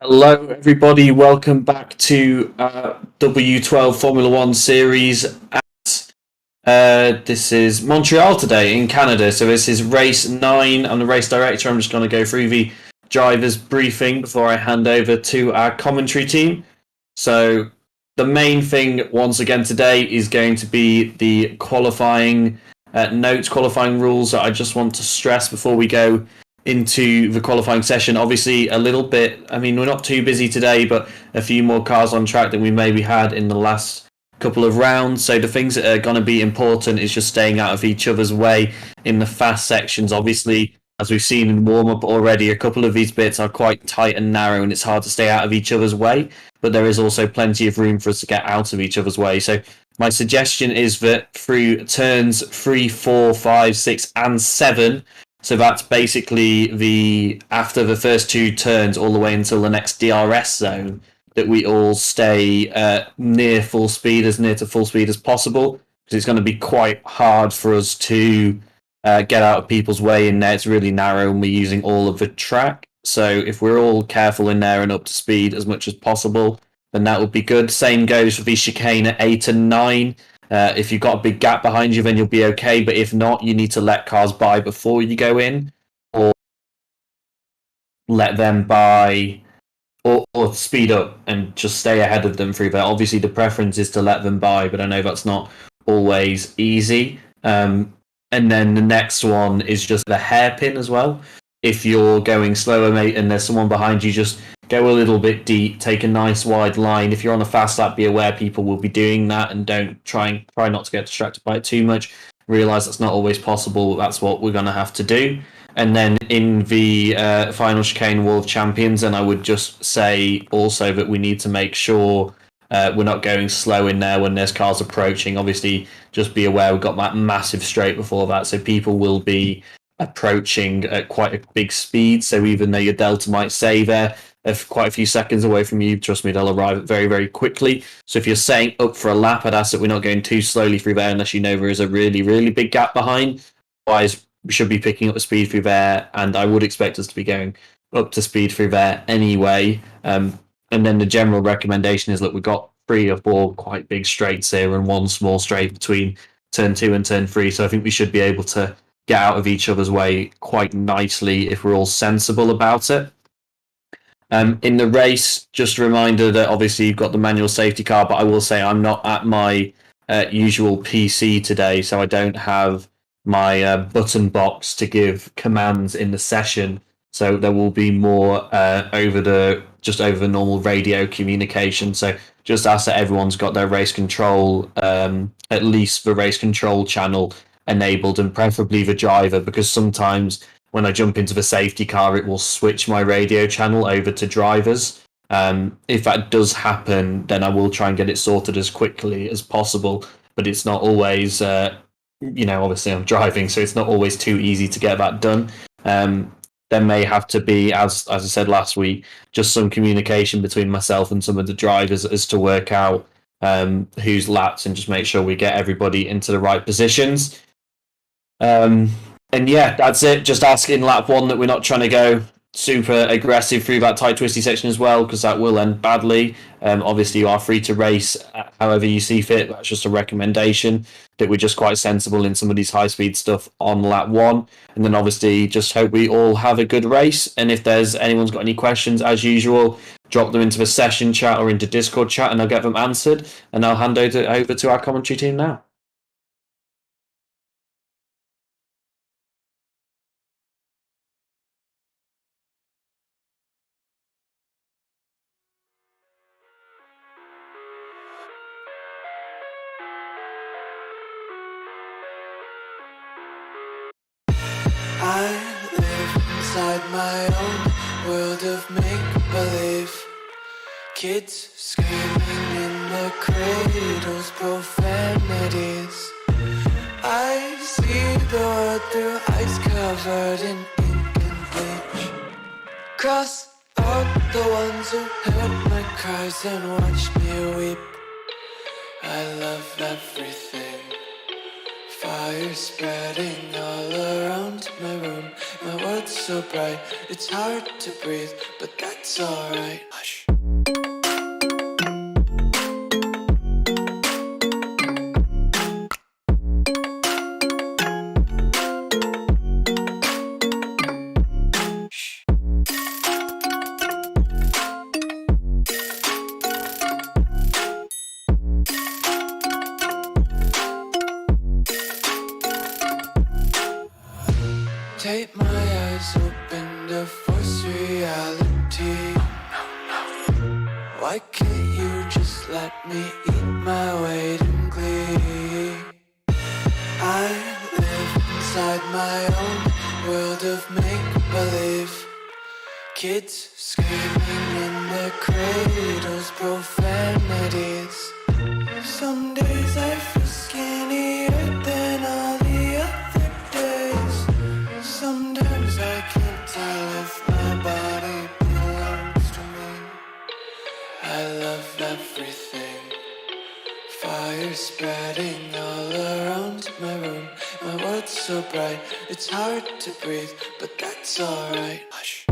Hello, everybody. Welcome back to W12 Formula One series. This is Montreal today in Canada. So this is race 9. I'm the race director. I'm just going to go through the driver's briefing before I hand over to our commentary team. So the main thing once again today is going to be the qualifying qualifying rules that I just want to stress before we go into the qualifying session. Obviously, a little bit, we're not too busy today, but a few more cars on track than we maybe had in the last couple of rounds. So the things that are going to be important is just staying out of each other's way in the fast sections. Obviously, as we've seen in warm-up already, a couple of these bits are quite tight and narrow, and it's hard to stay out of each other's way, but there is also plenty of room for us to get out of each other's way. So my suggestion is that through turns 3, 4, 5, 6, and 7, so that's basically after the first two turns all the way until the next DRS zone, that we all stay near full speed, as near to full speed as possible, because it's going to be quite hard for us to get out of people's way in there. It's really narrow and we're using all of the track. So if we're all careful in there and up to speed as much as possible, then that would be good. Same goes for the chicane at 8 and 9. If you've got a big gap behind you, then you'll be okay. But if not, you need to let cars by before you go in, or let them by, or speed up and just stay ahead of them through there. Obviously, the preference is to let them by, but I know that's not always easy. And then the next one is just the hairpin as well. If you're going slower, mate, and there's someone behind you, just go a little bit deep, take a nice wide line. If you're on a fast lap, be aware people will be doing that, and don't try not to get distracted by it too much. Realize that's not always possible, but that's what we're going to have to do. And then in the final chicane Wall of Champions, and I would just say also that we need to make sure we're not going slow in there when there's cars approaching. Obviously, just be aware we've got that massive straight before that, so people will be approaching at quite a big speed. So even though your delta might say there, if quite a few seconds away from you, trust me, they'll arrive very, very quickly. So if you're setting up for a lap, I'd ask that we're not going too slowly through there unless you know there is a really, really big gap behind. Otherwise, we should be picking up the speed through there, and I would expect us to be going up to speed through there anyway. And then the general recommendation is, look, we've got 3 or 4 quite big straights here and 1 small straight between turn 2 and turn 3. So I think we should be able to get out of each other's way quite nicely if we're all sensible about it. In the race, just a reminder that obviously you've got the manual safety car, but I will say I'm not at my usual PC today, so I don't have my button box to give commands in the session. So there will be more over the normal radio communication. So just ask that everyone's got their race control, at least the race control channel enabled, and preferably the driver, because sometimes when I jump into the safety car, it will switch my radio channel over to drivers. If that does happen, then I will try and get it sorted as quickly as possible. But it's not always, obviously I'm driving, so it's not always too easy to get that done. There may have to be, as I said last week, just some communication between myself and some of the drivers as to work out who's laps and just make sure we get everybody into the right positions. And yeah, that's it. Just ask in lap 1 that we're not trying to go super aggressive through that tight twisty section as well, because that will end badly. Obviously, you are free to race however you see fit. That's just a recommendation, that we're just quite sensible in some of these high speed stuff on lap 1. And then obviously just hope we all have a good race. And if there's anyone's got any questions, as usual, drop them into the session chat or into Discord chat and I'll get them answered. And I'll hand over to our commentary team now. I live inside my own world of make-believe. Kids screaming in the cradles, profanities. I see the world through ice covered in ink and bleach. Cross out the ones who heard my cries and watched me weep. I love everything. Fire spreading all around my room. My world's so bright, it's hard to breathe, but that's alright. I tape my eyes open to force reality. Why can't you just let me eat my weight in glee? I live inside my own world of make-believe. Kids screaming in their cradles, profanities. Some days I feel skinnier than all the other days. Sometimes I can't tell if my body belongs to me. I love everything. Fire spreading all around my room. My world's so bright, it's hard to breathe, but that's alright. Hush.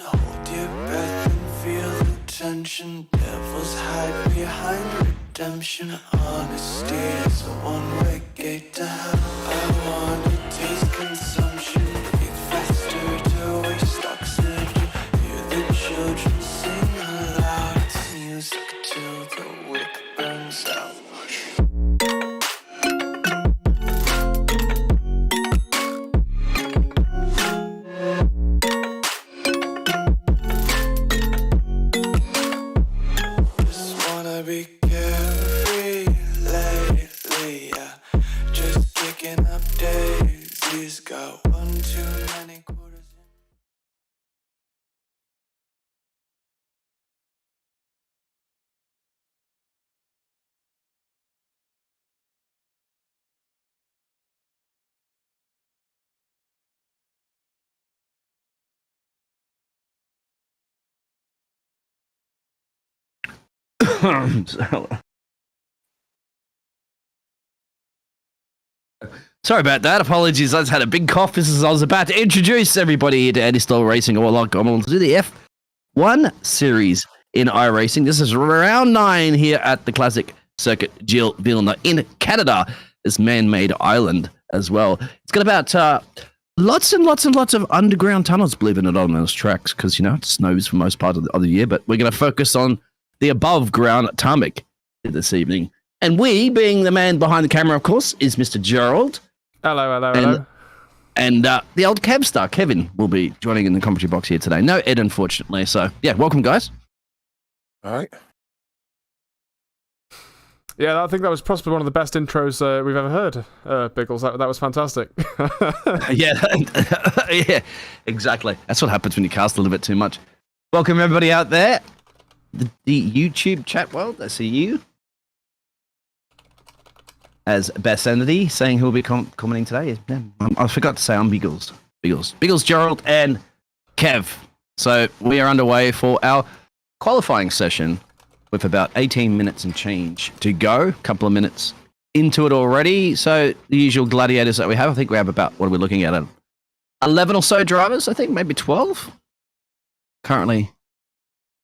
Hold your breath and feel the tension. Devils hide behind redemption. Honesty is a one-way gate to hell. I wanna taste consumption. Breathe faster to waste oxygen. Hear the children sing aloud. It's music till the wick burns out. Be carefree lately, yeah. Just kicking up daisies. Got one too many quarters Sorry about that. Apologies. I just had a big cough. This is I was about to introduce everybody here to Eddie Style Racing, or like I'm on to do the F1 series in iRacing. This is round 9 here at the classic circuit Gilles, Villeneuve in Canada, this man-made island as well. It's got about lots and lots and lots of underground tunnels, believe it or not, on those tracks, because, you know, it snows for most part of the year, but we're going to focus on the above-ground tarmac this evening. And we, being the man behind the camera, of course, is Mr. Gerald. Hello. And the old Kev star, Kevin, will be joining in the commentary box here today. No Ed, unfortunately. So, yeah, welcome, guys. All right. Yeah, I think that was possibly one of the best intros we've ever heard, Biggles. That was fantastic. Yeah, exactly. That's what happens when you cast a little bit too much. Welcome, everybody out there. The YouTube chat world, I see you. As Bassanity saying he'll be commenting today. I forgot to say I'm Biggles, Gerald, and Kev. So we are underway for our qualifying session with about 18 minutes and change to go. A couple of minutes into it already. So the usual gladiators that we have, I think we have about, what are we looking at? 11 or so drivers, I think, maybe 12. Currently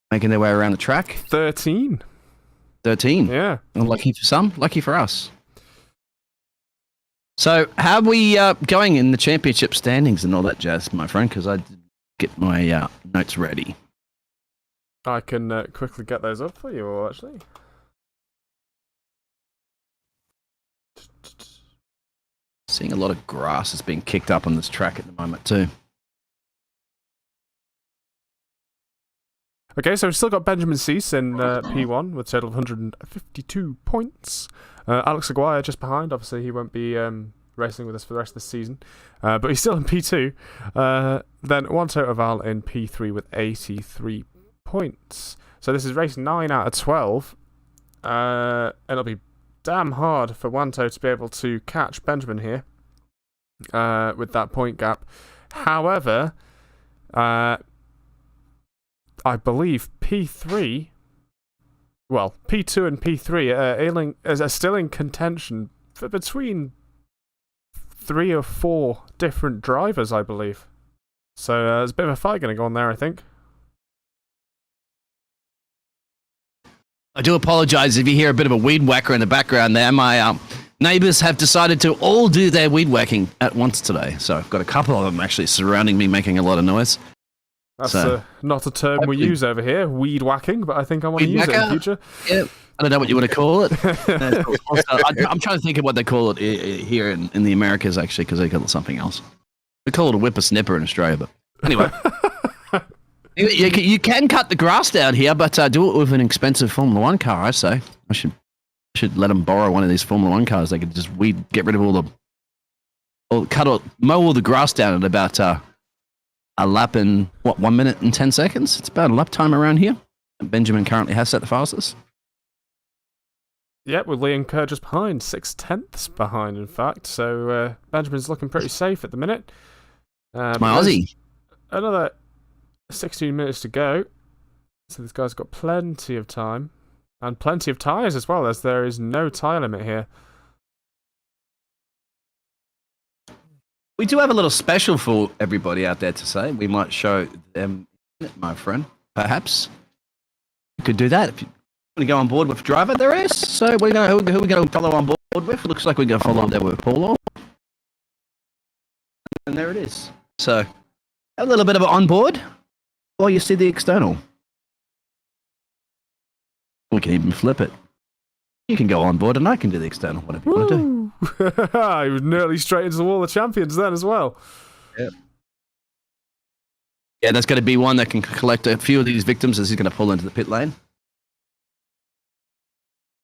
making their way around the track. 13. Yeah. Lucky for some, lucky for us. So, how are we going in the championship standings and all that jazz, my friend? Because I did get my notes ready. I can quickly get those up for you all, actually. Seeing a lot of grass that's being kicked up on this track at the moment, too. Okay, so we've still got Benjamin Cease in P1 with a total of 152 points. Alex Aguirre just behind. Obviously, he won't be racing with us for the rest of the season. But he's still in P2. Then Wanto Oval in P3 with 83 points. So this is race 9 out of 12. It'll be damn hard for Wanto to be able to catch Benjamin here with that point gap. However, I believe P2 and P3 are still in contention for between 3 or 4 different drivers, I believe. So there's a bit of a fight going to go on there, I think. I do apologize if you hear a bit of a weed whacker in the background there. My neighbors have decided to all do their weed whacking at once today. So I've got a couple of them actually surrounding me making a lot of noise. That's not a term we use over here, weed whacking, but I think I want to use it in the future. Yeah, I don't know what you want to call it. I'm trying to think of what they call it here in the Americas, actually, because they call it something else. We call it a whippersnipper in Australia, but anyway. You can cut the grass down here, but do it with an expensive Formula 1 car, I say. I should let them borrow one of these Formula 1 cars. They could just get rid of mow all the grass down at about a lap in, 1 minute and 10 seconds? It's about a lap time around here. Benjamin currently has set the fastest. Yep, with Liam Kerr just behind, 6/10 behind, in fact. So Benjamin's looking pretty safe at the minute. It's my Aussie. Another 16 minutes to go. So this guy's got plenty of time. And plenty of tyres as well, as there is no tyre limit here. We do have a little special for everybody out there to say. We might show them, my friend, perhaps. You could do that if you want to go on board with driver. There is. So who are we going to follow on board with? Looks like we're going to follow on there with Paulo. And there it is. So a little bit of it on board while you see the external. We can even flip it. You can go on board and I can do the external, whatever you want to do. He was nearly straight into the wall of champions then as well. Yeah. Yeah, there's going to be one that can collect a few of these victims as he's going to pull into the pit lane.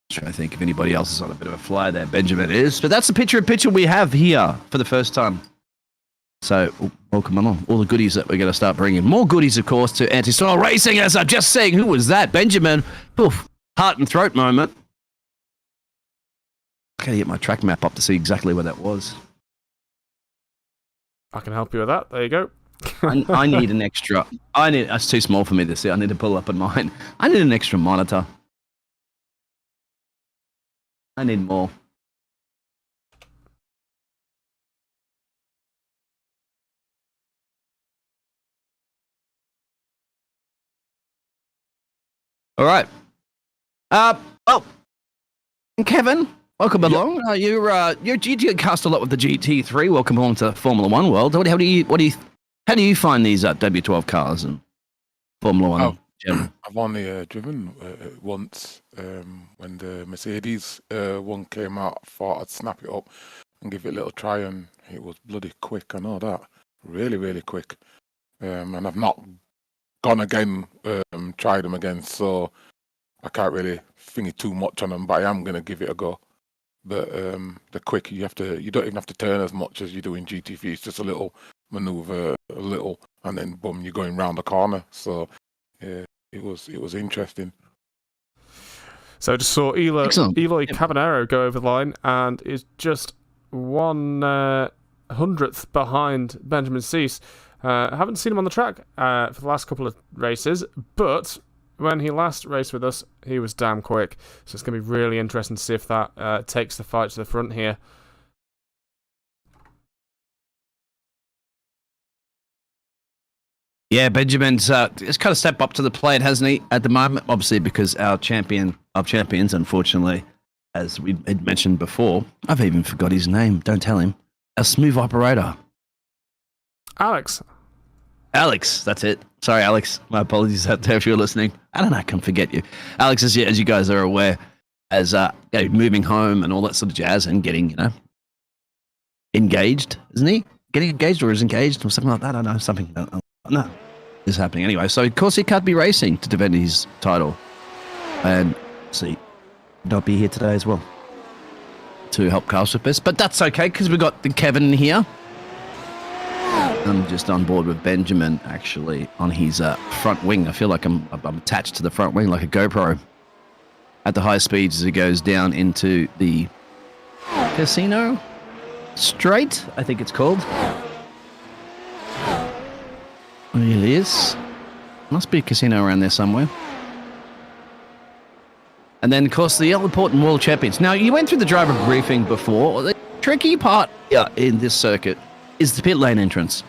I'm trying to think if anybody else is on a bit of a fly there. Benjamin is. But that's the picture we have here for the first time. So, welcome along. All the goodies that we're going to start bringing. More goodies, of course, to anti-style racing. As I'm just saying, who was that? Benjamin. Poof. Heart and throat moment. I gotta get my track map up to see exactly where that was. I can help you with that. There you go. I need an extra. That's too small for me to see. I need to pull up on mine. I need an extra monitor. I need more. All right. Kevin, welcome along. You cast a lot with the GT3. Welcome along to Formula One world. How do you find these W12 cars and Formula One? I've only driven once when the Mercedes one came out. I thought I'd snap it up and give it a little try, and it was bloody quick. I know that, really, really quick. And I've not gone again, tried them again, so I can't really think too much on them, but I am going to give it a go. But the quick, you don't even have to turn as much as you do in GT3. It's just a little maneuver, and then boom, you're going round the corner. So yeah, it was interesting. So I just saw Eloy Caballero go over the line and is just 1/100th behind Benjamin Cease. I haven't seen him on the track for the last couple of races, but when he last raced with us, he was damn quick. So it's going to be really interesting to see if that takes the fight to the front here. Yeah, Benjamin's just kind of stepped up to the plate, hasn't he, at the moment? Obviously, because our champion of champions, unfortunately, as we had mentioned before, I've even forgot his name. Don't tell him. A smooth operator. Alex, that's it. Sorry, Alex. My apologies out there if you're listening. I don't know, I can forget you. Alex, as you guys are aware, as moving home and all that sort of jazz and getting, engaged, isn't he? Getting engaged or is engaged or something like that? I don't know. Something. No, is happening anyway. So, of course, he can't be racing to defend his title. And see, not be here today as well to help cast with this. But that's okay because we've got the Kevin here. I'm just on board with Benjamin, actually, on his front wing. I feel like I'm attached to the front wing like a GoPro at the high speeds as it goes down into the Casino Straight, I think it's called. It is. Must be a casino around there somewhere. And then, of course, the all-important World Champions. Now, you went through the driver briefing before. The tricky part in this circuit is the pit lane entrance.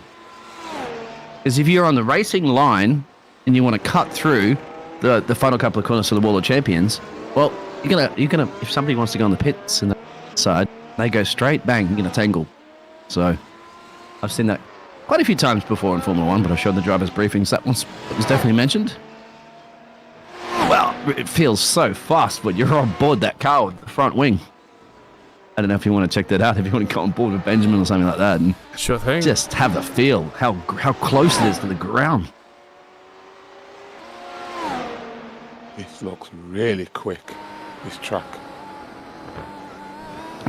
Because if you're on the racing line and you want to cut through the final couple of corners to the Wall of Champions, well, you're gonna if somebody wants to go on the pits and the side, they go straight, bang, you're gonna tangle. So I've seen that quite a few times before in Formula One, but I showed the drivers' briefings. That was definitely mentioned. Well, it feels so fast when you're on board that car with the front wing. I don't know if you want to check that out, if you want to go on board with Benjamin or something like that, and Sure thing. just have the feel, how close it is to the ground. This looks really quick, this track.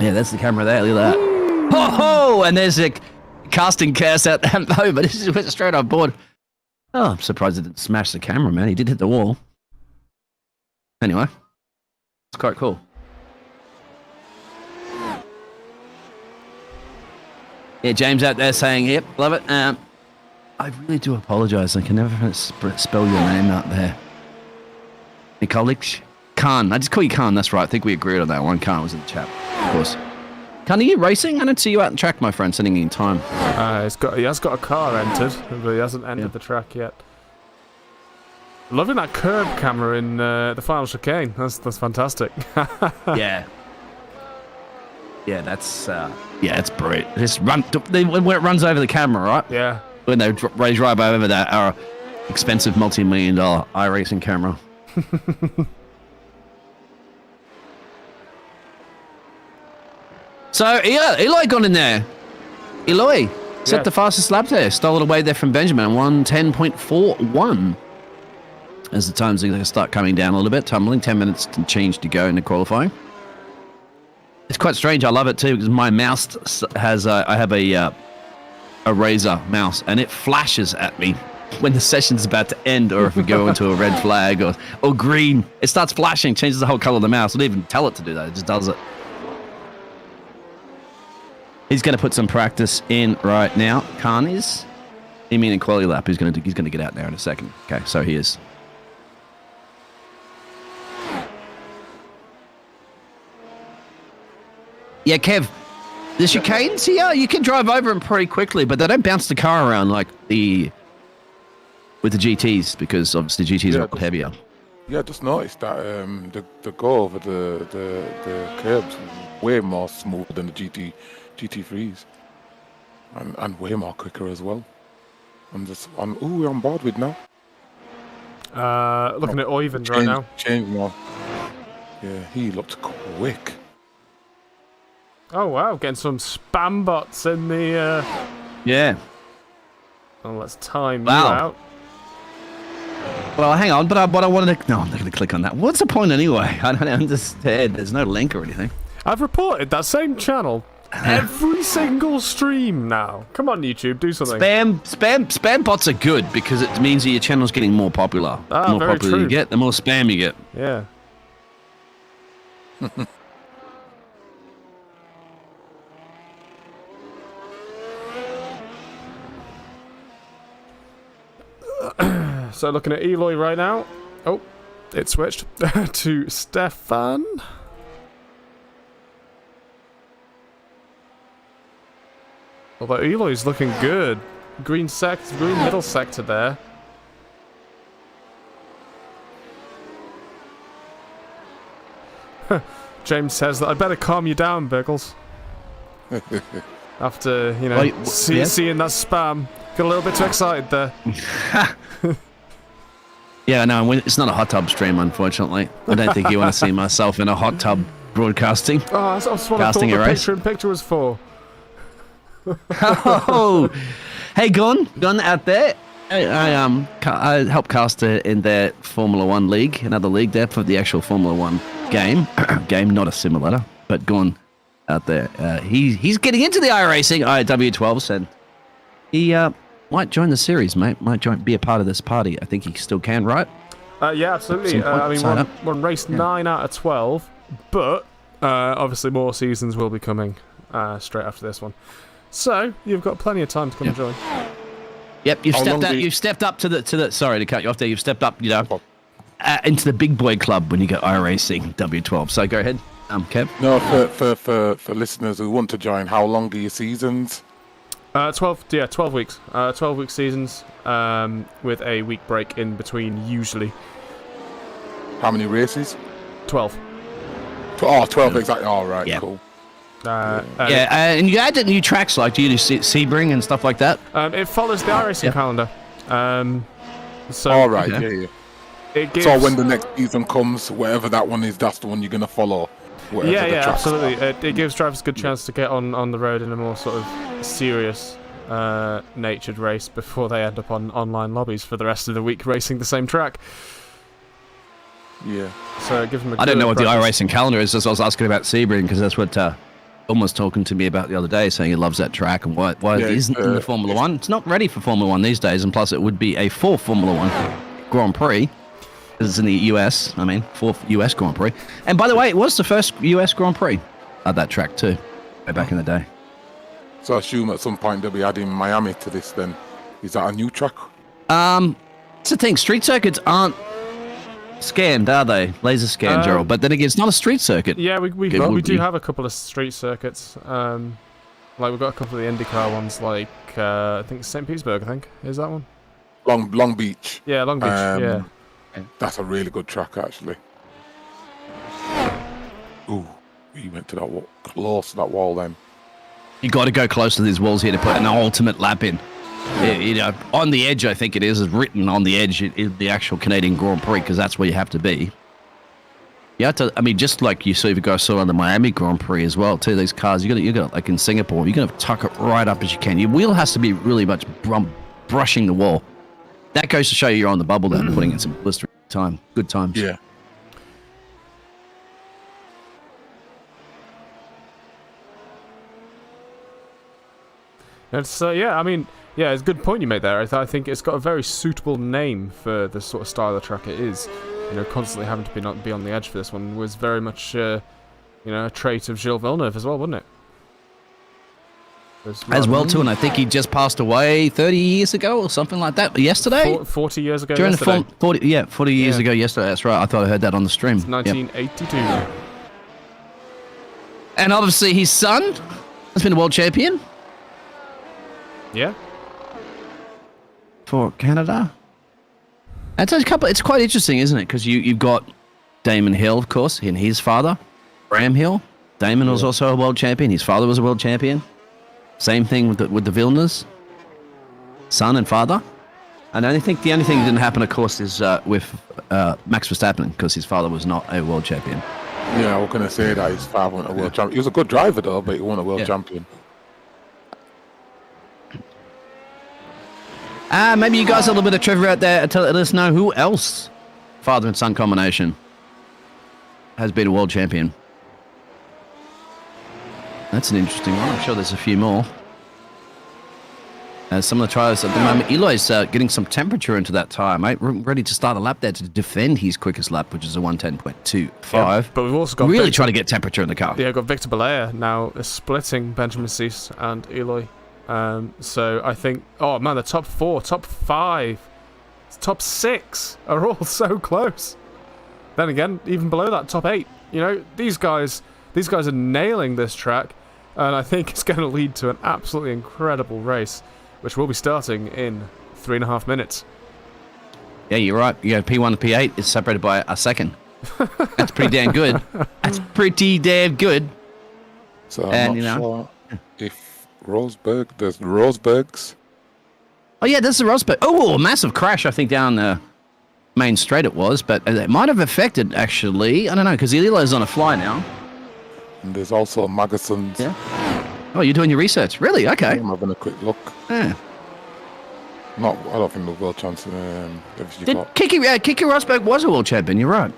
Yeah, that's the camera there, look at that. Ho ho! And there's a casting curse out that moment. This just went straight on board. Oh, I'm surprised it didn't smash the camera, man. He did hit the wall. Anyway, it's quite cool. Yeah, James out there saying, yep, love it. I really do apologise. I can never spell your name out there. Nikolic? Khan. I just call you Khan, that's right. I think we agreed on that one. Khan was in the chat, of course. Khan, are you racing? I don't see you out in track, my friend, sending in time. He has got a car entered, but he hasn't entered the track yet. Loving that curb camera in the final chicane. That's fantastic. Yeah. Yeah, that's it's brilliant. Just run when it runs over the camera, right? Yeah. When they raise right over that our expensive multi-million-dollar iRacing camera. So Eli got in there. Eloy set the fastest lap there. Stole it away there from Benjamin. 1:10.41. As the times are going to start coming down a little bit, tumbling. 10 minutes to change to go into qualifying. It's quite strange. I love it too because my mouse has I have a Razer mouse and it flashes at me when the session's about to end or if we go into a red flag or green. It starts flashing, changes the whole color of the mouse. I don't even tell it to do that. It just does it. He's going to put some practice in right now. Khan is. You mean in quality lap? He's going to get out there in a second. Okay, so he is. Yeah, Kev, the chicanes here, you can drive over them pretty quickly, but they don't bounce the car around like with the GTs because obviously GTs are a lot heavier. Yeah, I just noticed that the go over the curbs is way more smooth than the GT3s, and way more quicker as well. We're on board with now. Looking at Oyvind right now. Change more. Yeah, he looked quick. Oh wow, getting some spam bots in the. Yeah. Well, let's time Wow. you out. Well, hang on, but I wanted to. No, I'm not going to click on that. What's the point anyway? I don't understand. There's no link or anything. I've reported that same channel every single stream now. Come on, YouTube, do something. Spam bots are good because it means that your channel's getting more popular. The more very popular true. you get, the more spam you get. Yeah. So looking at Eloy right now. Oh, it switched to Stefan. Although Eloy's looking good. Green middle sector there. James says that I better calm you down, Biggles. After, seeing that spam. Got a little bit too excited there. Yeah, no, it's not a hot tub stream, unfortunately. I don't think you want to see myself in a hot tub broadcasting. Oh, that's what I thought the picture-in-picture was for. Oh, hey, Gon out there. I help cast in their Formula One league, another league there for the actual Formula One game. Not a simulator, but Gon out there. He's getting into the iRacing W12s, and he might join the series, mate. Be a part of this party. I think he still can, right? Yeah, absolutely. I mean, we're on race 9 out of 12, but obviously more seasons will be coming straight after this one. So you've got plenty of time to come and join. Yep, you've stepped up to the. Sorry to cut you off there. You've stepped up, into the big boy club when you go iRacing W12. So go ahead, Kev. No, for listeners who want to join, how long are your seasons? 12 weeks. 12-week seasons with a week break in between usually. How many races? 12. 12 exactly. All right, Yeah. cool. And you added new tracks like do you do Sebring and stuff like that? It follows the iRacing calendar. So All right, okay. yeah. it gives, So when the next season comes, whatever that one is, that's the one you're gonna follow. Whatever the yeah, tracks absolutely. are. It gives drivers a good chance to get on the road in a more sort of serious natured race before they end up on online lobbies for the rest of the week racing the same track. Yeah. So it gives them a I don't good know what the practice. iRacing calendar is. That's what I was asking about Sebring because that's what Tom was talking to me about the other day, saying he loves that track and why Yeah, it isn't in the Formula One. It's not ready for Formula One these days, and plus it would be a fourth Formula One Grand Prix because it's in the US. I mean, fourth US Grand Prix. And by the way, it was the first US Grand Prix at that track too, way back in the day. So I assume at some point they'll be adding Miami to this. Then is that a new track? It's the thing. Street circuits aren't scanned, are they? Laser scan, Gerald. But then again, it's not a street circuit. Yeah, we It would do be. have a couple of street circuits. Like we've got a couple of the IndyCar ones, like I think St. Petersburg. I think is that one. Long Beach. Yeah, Long Beach. Yeah. That's a really good track, actually. Ooh, he went to that wall, close to that wall then. You got to go close to these walls here to put an ultimate lap in. You know, on the edge, I think it is written on the edge in the actual Canadian Grand Prix because that's where you have to be. You have to. I mean, just like you saw on the Miami Grand Prix as well. Too, these cars you got like in Singapore, you're gonna tuck it right up as you can. Your wheel has to be really much brushing the wall. That goes to show you're on the bubble then, putting in some blistering time, good times. Yeah. It's I mean, yeah, it's a good point you made there. I think it's got a very suitable name for the sort of style of track it is. You know, constantly having to be on the edge for this one was very much, a trait of Gilles Villeneuve as well, wasn't it? As well too, and I think he just passed away 30 years ago or something like that. Yesterday, 40 years ago. during Yesterday. the 40 years Yeah. ago yesterday. That's right. I thought I heard that on the stream. It's Yep. 1982. And obviously his son has been a world champion Yeah. for Canada. It's quite interesting, isn't it? Because you've got Damon Hill, of course, and his father, Graham Hill. Damon was also a world champion. His father was a world champion. Same thing with the Villeneuves, son and father. And I think the only thing that didn't happen, of course, is with Max Verstappen because his father was not a world champion. Yeah, I was gonna say that his father wasn't a world champion. He was a good driver though, but he wasn't a world champion. Maybe you guys have a little bit of trivia out there to let us know who else, father and son combination, has been a world champion. That's an interesting one. I'm sure there's a few more. Some of the trials at the moment, Eloy's getting some temperature into that tire, mate. Ready to start a lap there to defend his quickest lap, which is a 1:10.25. Yeah, but we've also got really Victor, trying to get temperature in the car. got Victor Belair now splitting Benjamin Cease and Eloy. So I think, oh man, the top 4, top 5, top 6 are all so close. Then again, even below that, top 8. You know, these guys are nailing this track, and I think it's going to lead to an absolutely incredible race, which will be starting in 3.5 minutes. Yeah, you're right. You got P1 and P8. It's separated by a second. That's pretty damn good. That's pretty damn good. So And, I'm you not know. sure if there's the Rosebergs. Oh, yeah, this is the Rosberg. Oh, a massive crash, I think, down the main straight it was, but it might have affected, actually. I don't know, because Eloy's on a fly now. And there's also Magason's. Yeah. Oh, you're doing your research. Really? Okay. I'm having a quick look. Yeah. I don't think the world champion. Did Kiki Rosberg was a world champion, you're right.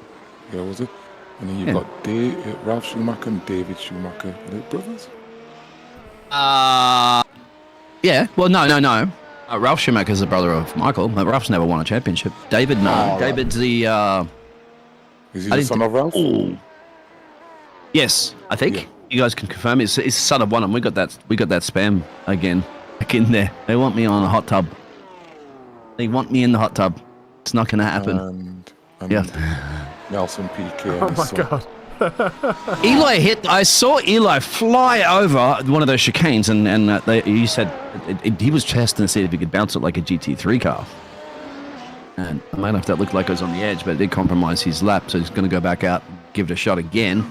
Yeah, was it? And then you've got Ralph Schumacher and David Schumacher. Are they brothers? Yeah, well, no. Ralph Schumacher's the brother of Michael, but Ralph's never won a championship. David, no. Oh, David's the, Is he the son of Ralph? Oh. Yes, I think. Yeah. You guys can confirm it's the son of one, and we got that spam again back in there. They want me on a hot tub. They want me in the hot tub. It's not going to happen. And Yeah. Nelson Piquet. Oh and my his son. god. I saw Eli fly over one of those chicanes, and he said he was testing to see if he could bounce it like a GT3 car. And I might have that looked like it was on the edge, but it did compromise his lap, so he's going to go back out and give it a shot again.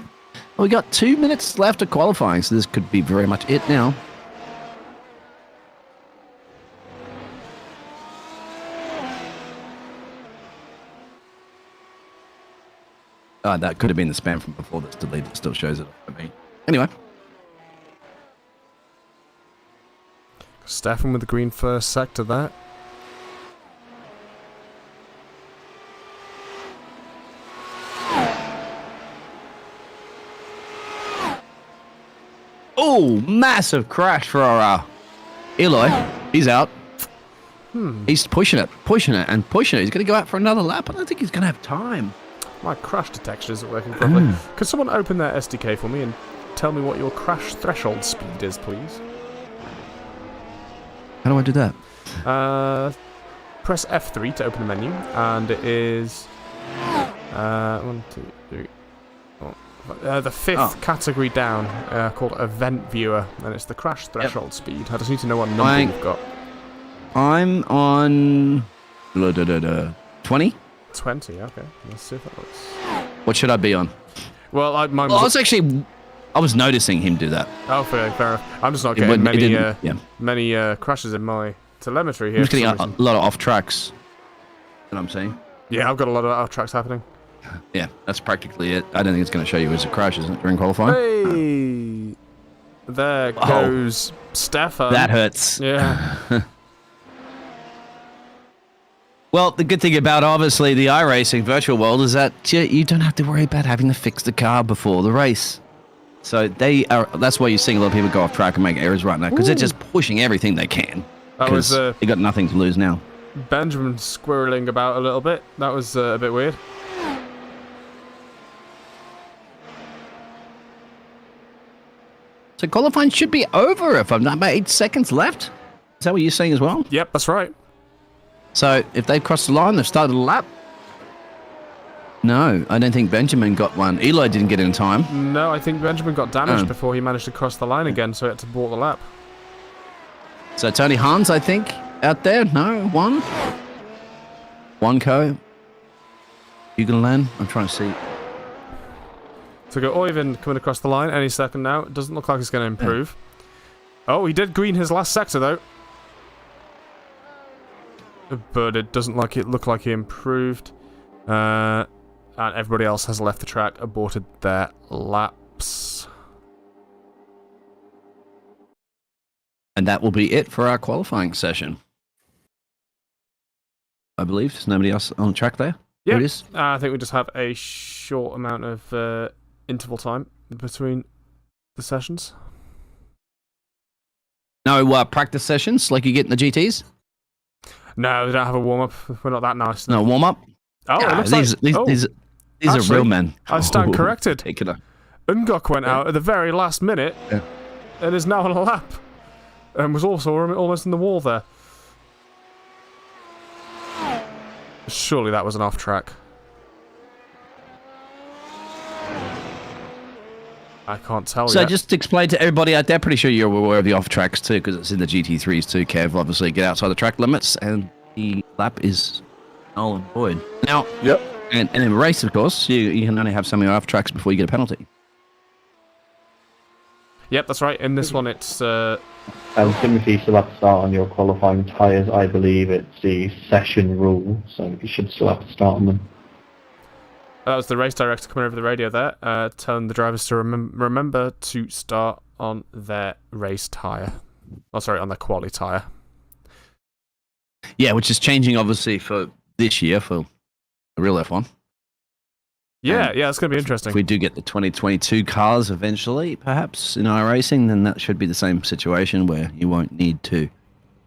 Well, we got 2 minutes left of qualifying, so this could be very much it now. That could have been the spam from before that's deleted. Still shows it for me. Anyway. Stefan with the green first sector there. Oh, massive crash for our Eloy. He's out. He's pushing it. He's going to go out for another lap. I don't think he's going to have time. My crash detection isn't working properly. Could someone open their SDK for me and tell me what your crash threshold speed is, please? How do I do that? Press F3 to open the menu, and it is 1, 2, 3, 4, the fifth category down, called Event Viewer, and it's the crash threshold speed. I just need to know what number you've got. I'm on 20. 20, okay. Let's see if that works. What should I be on? Well, I was noticing him do that. Oh, fair enough. I'm just not getting many crashes in my telemetry here. I'm just getting a lot of off tracks. What I'm saying. Yeah, I've got a lot of off tracks happening. Yeah, that's practically it. I don't think it's going to show you as a crash, is it, during qualifying? Hey! There goes Stefan. That hurts. Yeah. Well, the good thing about, obviously, the iRacing virtual world is that you don't have to worry about having to fix the car before the race. So that's why you're seeing a lot of people go off track and make errors right now, because they're just pushing everything they can. Because they got nothing to lose now. Benjamin squirreling about a little bit. That was a bit weird. So qualifying should be over if I'm not about 8 seconds left. Is that what you're saying as well? Yep, that's right. So if they've crossed the line, they've started a lap? No, I don't think Benjamin got one. Eloy didn't get in time. No, I think Benjamin got damaged before he managed to cross the line again, so he had to abort the lap. So Tony Hans, I think, out there. No, one. One co. Hugenland. I'm trying to see. So got Oyvind coming across the line any second now. It doesn't look like it's going to improve. Oh, he did green his last sector, though. But it doesn't look like he improved. And everybody else has left the track, aborted their laps. And that will be it for our qualifying session. I believe there's nobody else on the track there. Yeah, it is. I think we just have a short amount of interval time between the sessions. No practice sessions like you get in the GTs? No, they don't have a warm-up. We're not that nice. No warm-up? Oh, it looks these are real men. I stand corrected. Ungok went out at the very last minute and is now on a lap. And was also almost in the wall there. Surely that was an off-track. I can't tell So yet. just explain to everybody out there, pretty sure you're aware of the off-tracks too, because it's in the GT3s too, Kev. Obviously, get outside the track limits, and the lap is null and void. Now, and in a race, of course, you can only have so many off-tracks before you get a penalty. Yep, that's right. In this one, it's... Timothy, you still have to start on your qualifying tyres. I believe it's the session rule, so you should still have to start on them. That was the race director coming over the radio there, telling the drivers to remember to start on their race tyre. Oh, sorry, on their quali tyre. Yeah, which is changing, obviously, for this year, for the real F1. Yeah, it's going to be interesting. If we do get the 2022 cars eventually, perhaps, in iRacing, then that should be the same situation where you won't need to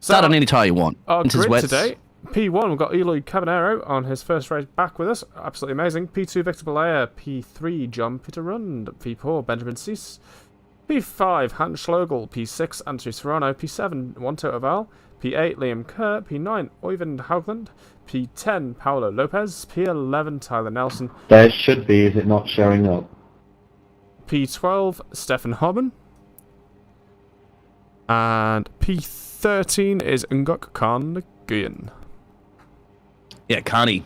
start on any tyre you want. Our grid today, P1, we've got Eloy Caballero on his first race back with us. Absolutely amazing. P2, Victor Balea. P3, John Peter Rund. P4, Benjamin Cease. P5, Hans Schlogel. P6, Anthony Serrano. P7, Juan Totoval. P8, Liam Kerr. P9, Oyvind Haugland. P10, Paolo Lopez. P11, Tyler Nelson. There should be, is it not showing up? P12, Stefan Hobben. And P13 is Ngok Khan Nguyen. Yeah, Carney.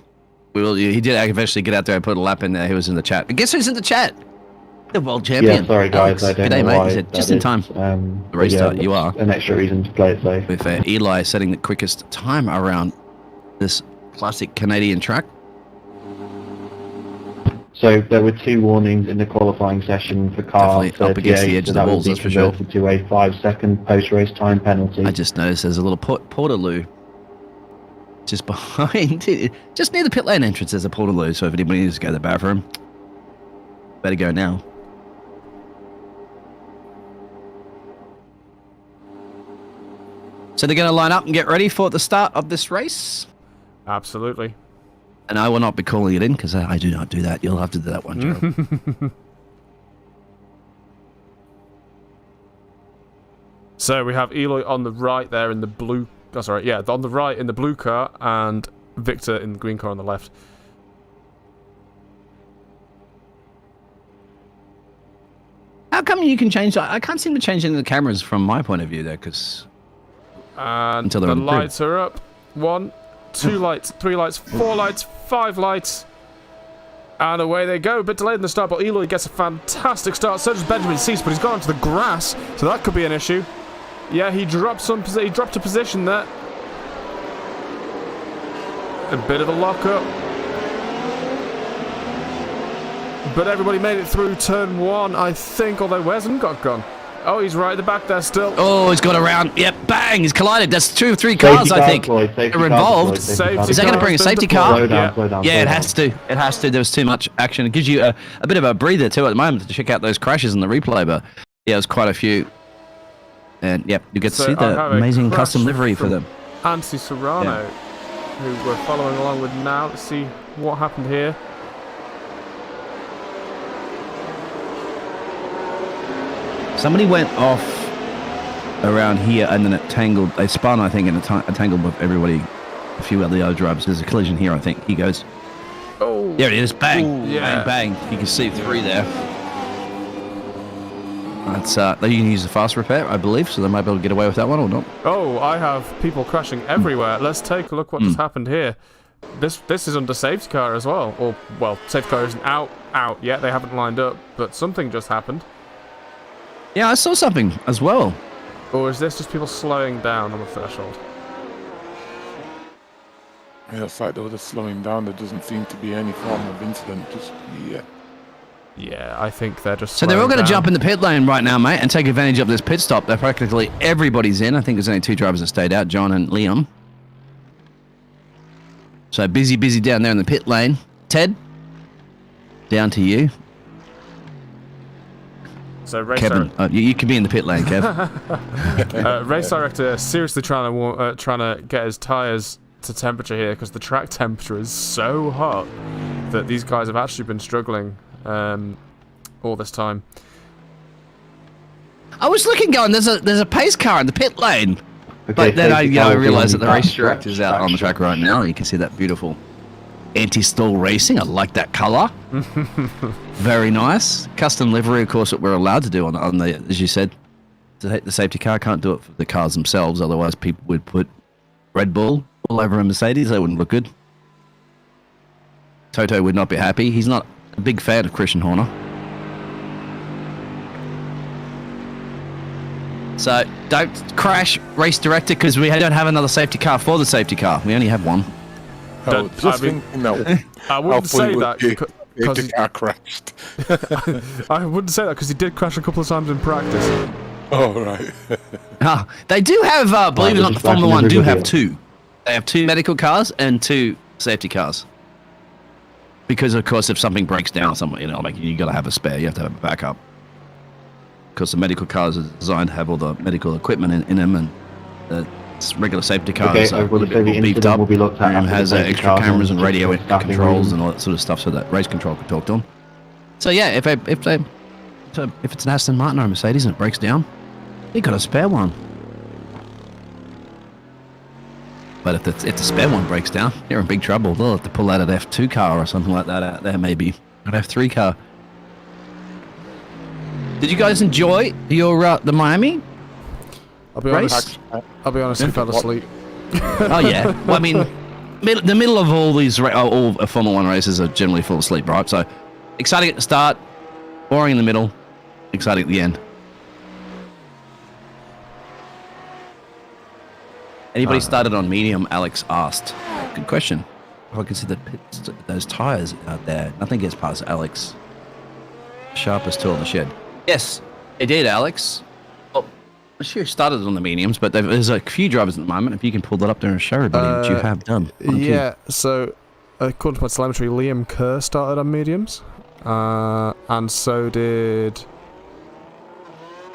He did eventually get out there and put a lap in there. He was in the chat. But guess who's in the chat? The world champion. Yeah, sorry guys, Alex. I don't G'day, know mate. why He said, that just in is, time. The restart, you are. An extra reason to play it safe. With Eli setting the quickest time around this classic Canadian track. So there were 2 warnings in the qualifying session for car Definitely up against the edge of the walls, that's for sure. To a 5-second post-race time penalty. I just noticed there's a little portaloo just behind it. Just near the pit lane entrance, there's a portaloo. So if anybody needs to go to the bathroom, better go now. So they're going to line up and get ready for the start of this race. Absolutely. And I will not be calling it in because I do not do that. You'll have to do that one, Gerald. So we have Eloy on the right there in the blue. Oh, sorry, yeah, on the right in the blue car, and Victor in the green car on the left. How come you can change that? I can't seem to change any of the cameras from my point of view there because... And Until the they're on the lights are up. 1, 2 lights, 3 lights, 4 lights, 5 lights. And away they go. A bit delayed in the start, but Eloy gets a fantastic start. So does Benjamin Cease, but he's gone onto the grass, so that could be an issue. Yeah, he dropped a position there. A bit of a lock-up. But everybody made it through turn 1, I think, although where's Ungot gone? Oh, he's right at the back there still. Oh, he's got around. Yep, bang, he's collided. That's 2 or 3 cars, I think, are involved. Is that going to bring a safety car? Slow down, Yeah, it has to. It has to. There was too much action. It gives you a bit of a breather, too, at the moment to check out those crashes in the replay. But, yeah, there's quite a few. And, yep, you get to see the amazing custom livery for them. Anthony Serrano, who we're following along with now. Let's see what happened here. Somebody went off around here and then it tangled. They spun, I think, and it tangled with everybody. A few other drivers. There's a collision here, I think. He goes. Oh. There it is. Bang. Ooh, yeah. Bang, bang. You can see 3 there. That's you can use the fast repair, I believe, so they might be able to get away with that one or not. Oh, I have people crashing everywhere. Let's take a look what just happened here. This is under safety car as well. Or, well, safety car isn't out yet. They haven't lined up, but something just happened. Yeah, I saw something as well. Or is this just people slowing down on the threshold? Yeah, it's like they were just slowing down. There doesn't seem to be any form of incident. Just, yeah. Yeah, I think they're just So they're all going to down. jump in the pit lane right now, mate, and take advantage of this pit stop. They're practically everybody's in. I think there's only 2 drivers that stayed out, John and Liam. So busy down there in the pit lane. Ted, down to you. So race Kevin, you can be in the pit lane, Kev. race director seriously trying to get his tyres to temperature here because the track temperature is so hot that these guys have actually been struggling all this time. I was looking, going, there's a pace car in the pit lane, Okay, but then safety I car will be realised that on the the race back director is out on the track right now. You can see that beautiful anti-stall racing. I like that colour. Very nice. Custom livery, of course, that we're allowed to do on the, as you said, the safety car. Can't do it for the cars themselves, otherwise people would put Red Bull all over a Mercedes. They wouldn't look good. Toto would not be happy. He's not a big fan of Christian Horner. So don't crash, race director, because we don't have another safety car for the safety car. We only have one. Oh, just thinking now. I wouldn't say that because the car crashed. I wouldn't say that because he did crash a couple of times in practice. Oh, right. They do have, believe it or not, just Formula flashing One do have everybody 2. They have 2 medical cars and 2 safety cars. Because, of course, if something breaks down somewhere, like you got to have a spare. You have to have a backup. Because the medical cars are designed to have all the medical equipment in them, and the regular safety cars are a little bit more beefed up. Will be looked at and after has the safety extra cars cameras and radio staffing controls rooms. and all that sort of stuff, so that race control can talk to them. So yeah, if it's an Aston Martin or a Mercedes and it breaks down, you got a spare one. But if the spare one breaks down, you're in big trouble. They'll have to pull out an F2 car or something like that out there, maybe an F3 car. Did you guys enjoy your the Miami I'll be race? honest, he fell asleep. Oh yeah. Well, I mean, the middle of all these all Formula One races are generally full of sleep, right? So exciting at the start, boring in the middle, exciting at the end. Anybody started on medium? Alex asked. Good question. If I can see those tires out there, nothing gets past Alex. Sharpest tool in the shed. Yes, it did, Alex. Well, I'm sure you started on the mediums, but there's a few drivers at the moment. If you can pull that up there and show everybody what you have done. Yeah, so according to my telemetry, Liam Kerr started on mediums. And so did...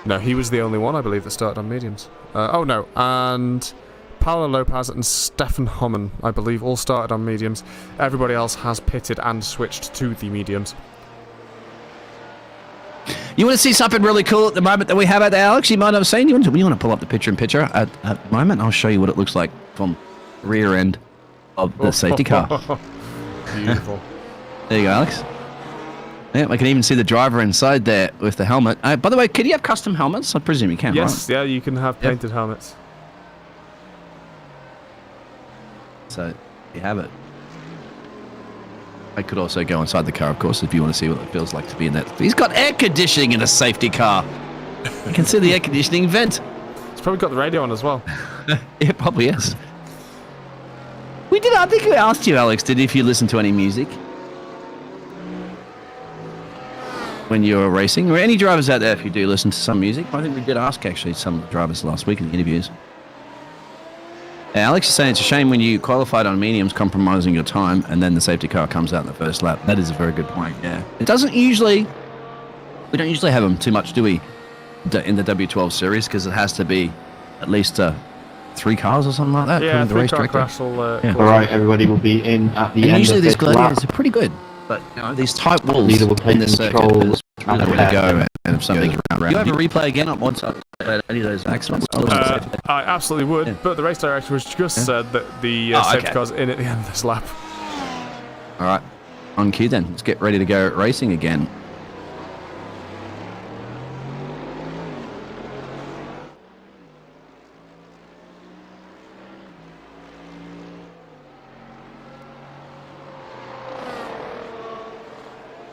No, he was the only one, I believe, that started on mediums. And Paolo Lopez and Stefan Homan, I believe, all started on mediums. Everybody else has pitted and switched to the mediums. You want to see something really cool at the moment that we have out there, Alex? You might have seen. You want to pull up the picture-in-picture at the moment? I'll show you what it looks like from rear end of the safety car. Beautiful. There you go, Alex. Yeah, I can even see the driver inside there with the helmet. By the way, can you have custom helmets? I presume you can, Yes, right? yeah, you can have painted helmets. So, you have it. I could also go inside the car, of course, if you want to see what it feels like to be in that. He's got air conditioning in a safety car. You can see the air conditioning vent. It's probably got the radio on as well. It probably is. I think we asked you, Alex, if you listen to any music when you were racing? Or any drivers out there if you do listen to some music? I think we did ask, actually, some of the drivers last week in the interviews. Alex is saying it's a shame when you qualified on mediums, compromising your time, and then the safety car comes out in the first lap. That is a very good point, yeah. We don't usually have them too much, do we, in the W12 series, because it has to be at least 3 cars or something like that. Yeah, the race 3-car director. crash will... All right, everybody will be in at the And end usually of these this lap. gladiators are pretty good, but these tight walls Leader will take in the circuit control is and really where to go, ahead. and if something around. You have a replay again on once any of those accidents? I absolutely would, Yeah. but the race director has just said that the safety car's in at the end of this lap. All right, on cue then. Let's get ready to go racing again.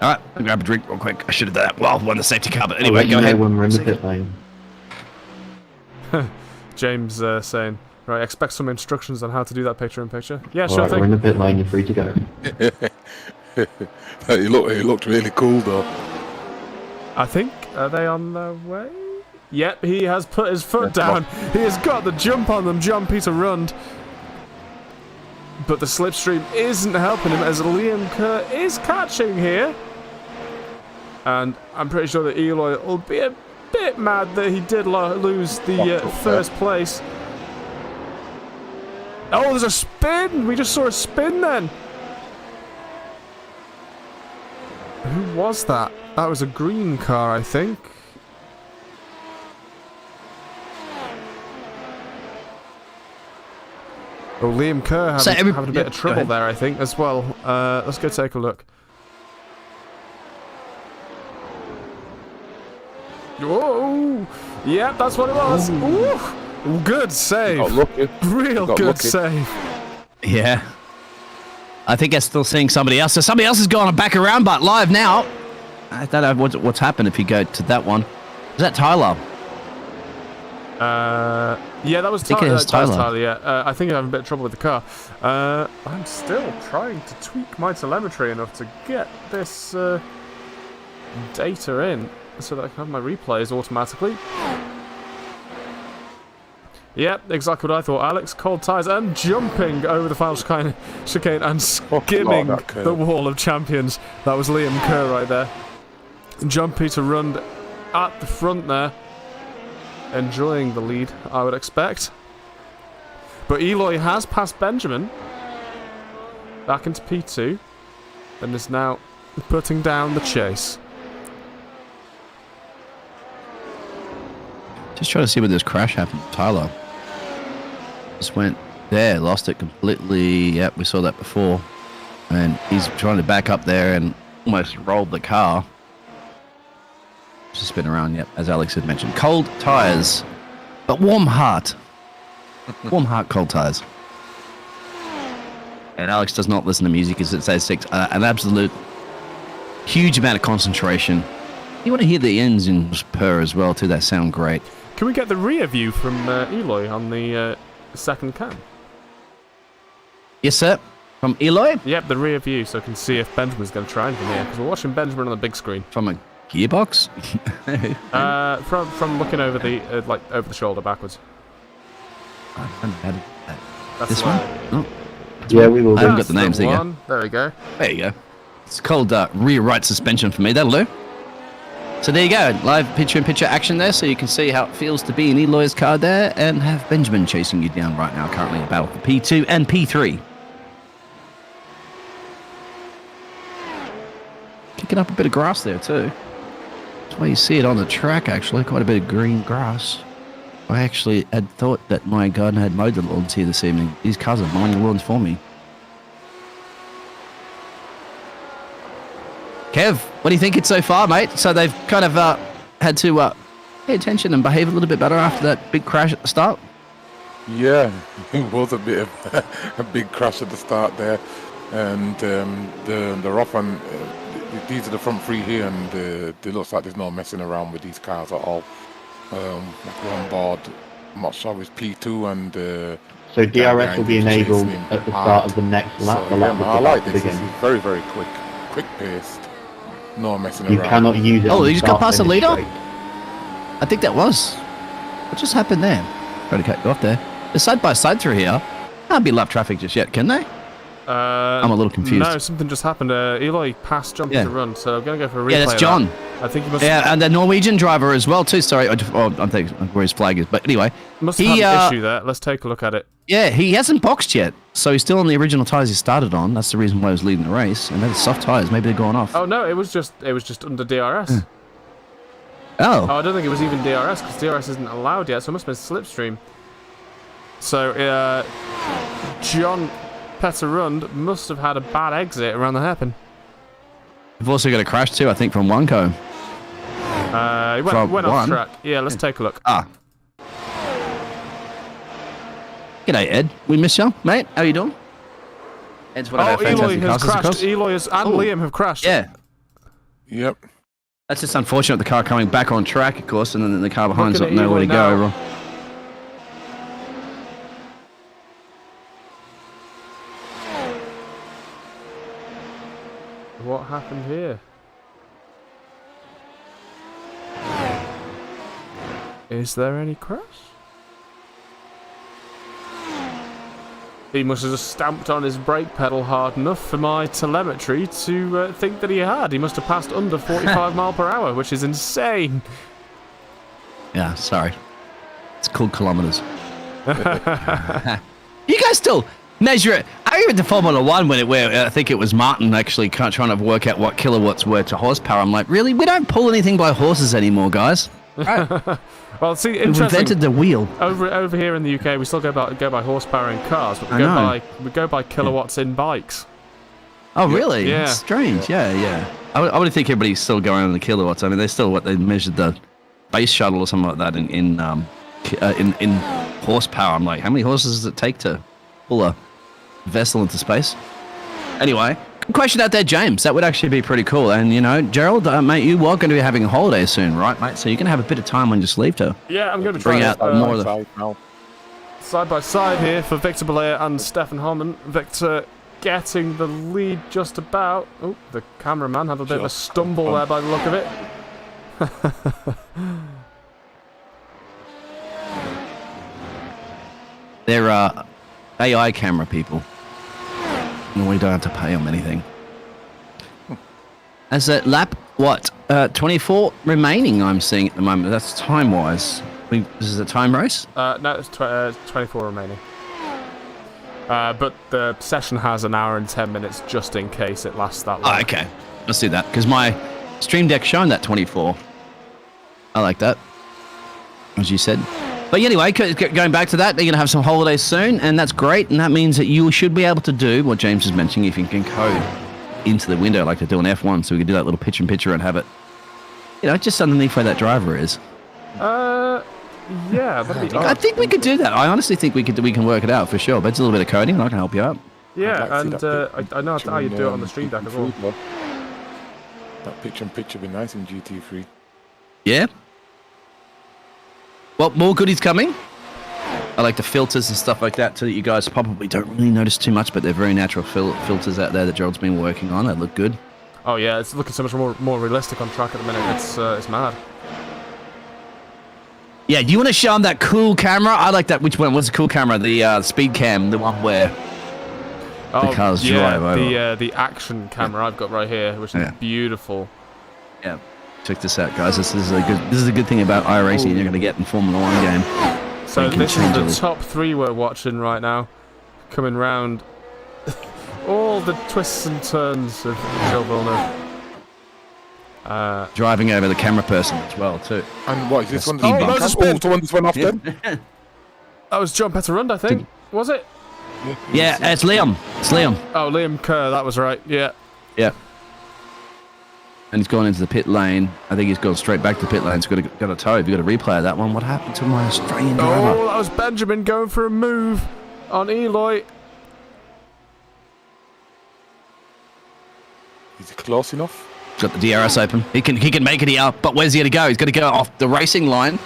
All right, I'll grab a drink real quick. I should have done that while on the safety car, but I'll anyway, let go you know ahead. when we're in the pit lane. James saying, right, expect some instructions on how to do that picture-in-picture. Yeah, All sure right, thing. we're in the pit lane. You're free to go. He looked really cool though. I think, are they on their way? Yep, he has put his foot down. He has got the jump on them, John Peter Rund. But the slipstream isn't helping him as Liam Kerr is catching here. And I'm pretty sure that Eloy will be a bit mad that he did lose the first place. Oh, there's a spin! We just saw a spin then. Who was that? That was a green car, I think. Oh, Liam Kerr having a bit of trouble there, I think, as well. Let's go take a look. Whoa! Yep, that's what it was. Ooh. Good save. Got lucky. Real Got good lucky. save. Yeah. I think I'm still seeing somebody else. So somebody else is going back around, but live now. I don't know what's happened if you go to that one. Is that Tyler? Yeah, that was think Tyler. it was Tyler. Yeah, I think I'm having a bit of trouble with the car. I'm still trying to tweak my telemetry enough to get this data in so that I can have my replays automatically. Yep, exactly what I thought. Alex, cold tyres and jumping over the final chicane and skimming that curve. the wall of champions. That was Liam Kerr right there. John Peter Rund at the front there. Enjoying the lead, I would expect. But Eloy has passed Benjamin back into P2 and is now putting down the chase. Just trying to see where this crash happened. Tyler just went there, lost it completely. Yep, we saw that before. And he's trying to back up there and almost rolled the car. Just spin around, yep, as Alex had mentioned. Cold tyres, but warm heart. Warm heart, cold tyres. And Alex does not listen to music as it says 6. An absolute huge amount of concentration. You want to hear the engines purr as well, too. They sound great. Can we get the rear view from Eloy on the second cam? Yes, sir. From Eloy? Yep, the rear view, so I can see if Benjamin's going to try anything here. Because we're watching Benjamin on the big screen. From a gearbox? From looking over the over the shoulder backwards. I don't know how to do that. That's This why- one? Oh, Yeah, we will I haven't do. got the names there. one. There we go. There you go. It's called rear right suspension for me. That'll do. So there you go. Live picture-in-picture action there, so you can see how it feels to be in Eloy's car there and have Benjamin chasing you down right now, currently in battle for P2 and P3. Kicking up a bit of grass there too. That's why you see it on the track, actually. Quite a bit of green grass. I actually had thought that my gardener had mowed the lawns here this evening. These cars are mowing the lawns for me. Kev, what do you think it's so far, mate? So they've kind of had to pay attention and behave a little bit better after that big crash at the start? Yeah, it was a bit of a big crash at the start there, and the rough one. These are the front three here, and it looks like there's no messing around with these cars at all. We're on board. I'm not sure it's P2 and. So DRS will be enabled at the start of the next lap. So, The yeah, lap I like this. begin. It's very, very quick paced. No messing You around. cannot use it. Oh, on you the just got start past the finish leader? straight. I think that was. What just happened there? Trying to cut you off there. The side-by-side through here can't be lap traffic just yet, can they? I'm a little confused. No, something just happened. Eloy passed jumping Yeah. to run, so I'm going to go for a replay. Yeah, that's of John. that. I think he must Yeah, and the Norwegian driver as well, too. Sorry, I'm thinking where his flag is. But anyway, must have he, had an issue there. Let's take a look at it. yeah, he hasn't boxed yet. So he's still on the original tyres he started on. That's the reason why he was leading the race. And those soft tyres, maybe they're going off. Oh no, it was just under DRS. Oh. Oh, I don't think it was even DRS because DRS isn't allowed yet, so it must have been slipstream. So John Petterund must have had a bad exit around the hairpin. We've also got a crash too, I think, from Wanko. He From went off one? track. Yeah, let's take a look. Ah. G'day, Ed. We miss you, mate. How you doing? Ed's one of our Oh, Eloy fantastic has casters, of crashed. course. Eloy and Liam have crashed. Yeah. Yep. That's just unfortunate. The car coming back on track, of course, and then the car behind's Looking got at nowhere to Eloy go. now. What happened here? Is there any crash? He must have just stamped on his brake pedal hard enough for my telemetry to think that he had. He must have passed under 45 mile per hour, which is insane. Yeah, sorry. It's called kilometers. You guys still measure it. I even the Formula One where I think it was Martin actually trying to work out what kilowatts were to horsepower. I'm like, really? We don't pull anything by horses anymore, guys. Right? Well, see, We've interesting. invented the wheel. Over here in the UK, we still go by horsepower in cars, but I know. we go by kilowatts in bikes. Oh, really? Yeah. That's strange. Yeah. I would think everybody's still going on the kilowatts. I mean, they still they measured the space shuttle or something like that in horsepower. I'm like, how many horses does it take to pull a vessel into space? Anyway, good question out there, James. That would actually be pretty cool. And you know, Gerald, mate, you are going to be having a holiday soon, right, mate? So you're going to have a bit of time on your sleeve to Yeah, I'm going to bring try out more of the. Now. side by side here for Victor Belair and Stefan Holman. Victor getting the lead just about. Oh, the cameraman had a bit of a stumble there by the look of it. They're AI camera people. And we don't have to pay them anything. As a lap, 24 remaining, I'm seeing at the moment. That's time-wise. This is a time race? No, it's 24 remaining. But the session has an hour and 10 minutes just in case it lasts that long. Oh, okay. Let's do that. Because my stream deck's showing that 24. I like that. As you said. But anyway, going back to that, they're going to have some holidays soon, and that's great. And that means that you should be able to do what James is mentioning if you can code into the window like they do on F1, so we can do that little picture-in-picture and have it, you know, just underneath where that driver is. Yeah, that'd be I think we could do that. I honestly think we can work it out for sure. But it's a little bit of coding, and I can help you out. Yeah, I'd like to see and I know how you do it on the stream deck as well. GT3, that picture would be nice in GT3. Yeah. Well, more goodies coming. I like the filters and stuff like that too, that you guys probably don't really notice too much, but they're very natural filters out there that Gerald's been working on. They look good. Oh yeah, it's looking so much more realistic on track at the minute. It's mad. Yeah, do you want to show them that cool camera? I like that. Which one? What's the cool camera? The speed cam, the one where the cars drive over. The action camera I've got right here, which is beautiful. Yeah, check this out, guys. This is a good thing about iRacing you're going to get in Formula 1 game. So this is the top 3 we're watching right now, coming round all the twists and turns of Gilles Villeneuve. Driving over the camera person as well too. And what is this one? speed Oh, bump. the one this went off then? That was John Petterund, I think. Was it? Yeah, it's Liam. It's Liam. Oh, Liam Kerr, that was right. Yeah. Yeah. And he's gone into the pit lane. I think he's gone straight back to the pit lane. He's got a tow. Have you got a replay of that one? What happened to my Australian driver? Oh, that was Benjamin going for a move on Eloy. Is it close enough? He's got the DRS open. He can make it here, but where's he going to go? He's going to go off the racing line,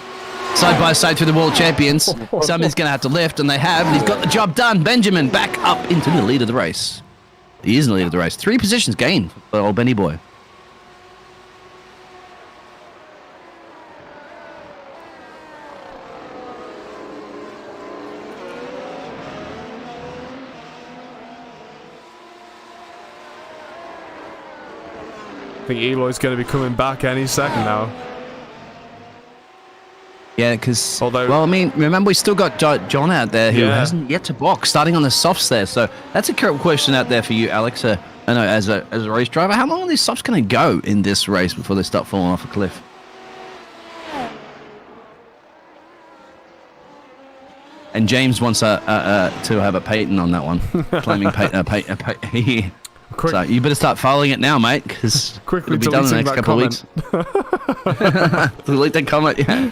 side by side through the world champions. Somebody's going to have to lift, and they have. And he's got the job done. Benjamin back up into the lead of the race. He is in the lead of the race. 3 positions gained for old Benny boy. I think Eloy's going to be coming back any second now. Yeah, because, Although- well, I mean, remember we still got John out there who Yeah. hasn't yet to box, starting on the softs there. So that's a question out there for you, Alex. I know as a race driver, how long are these softs going to go in this race before they start falling off a cliff? And James wants to have a patent on that one, claiming patent. Quick, So you better start following it now, mate, because quickly it'll be done in the next couple of weeks. Delete that comment, yeah.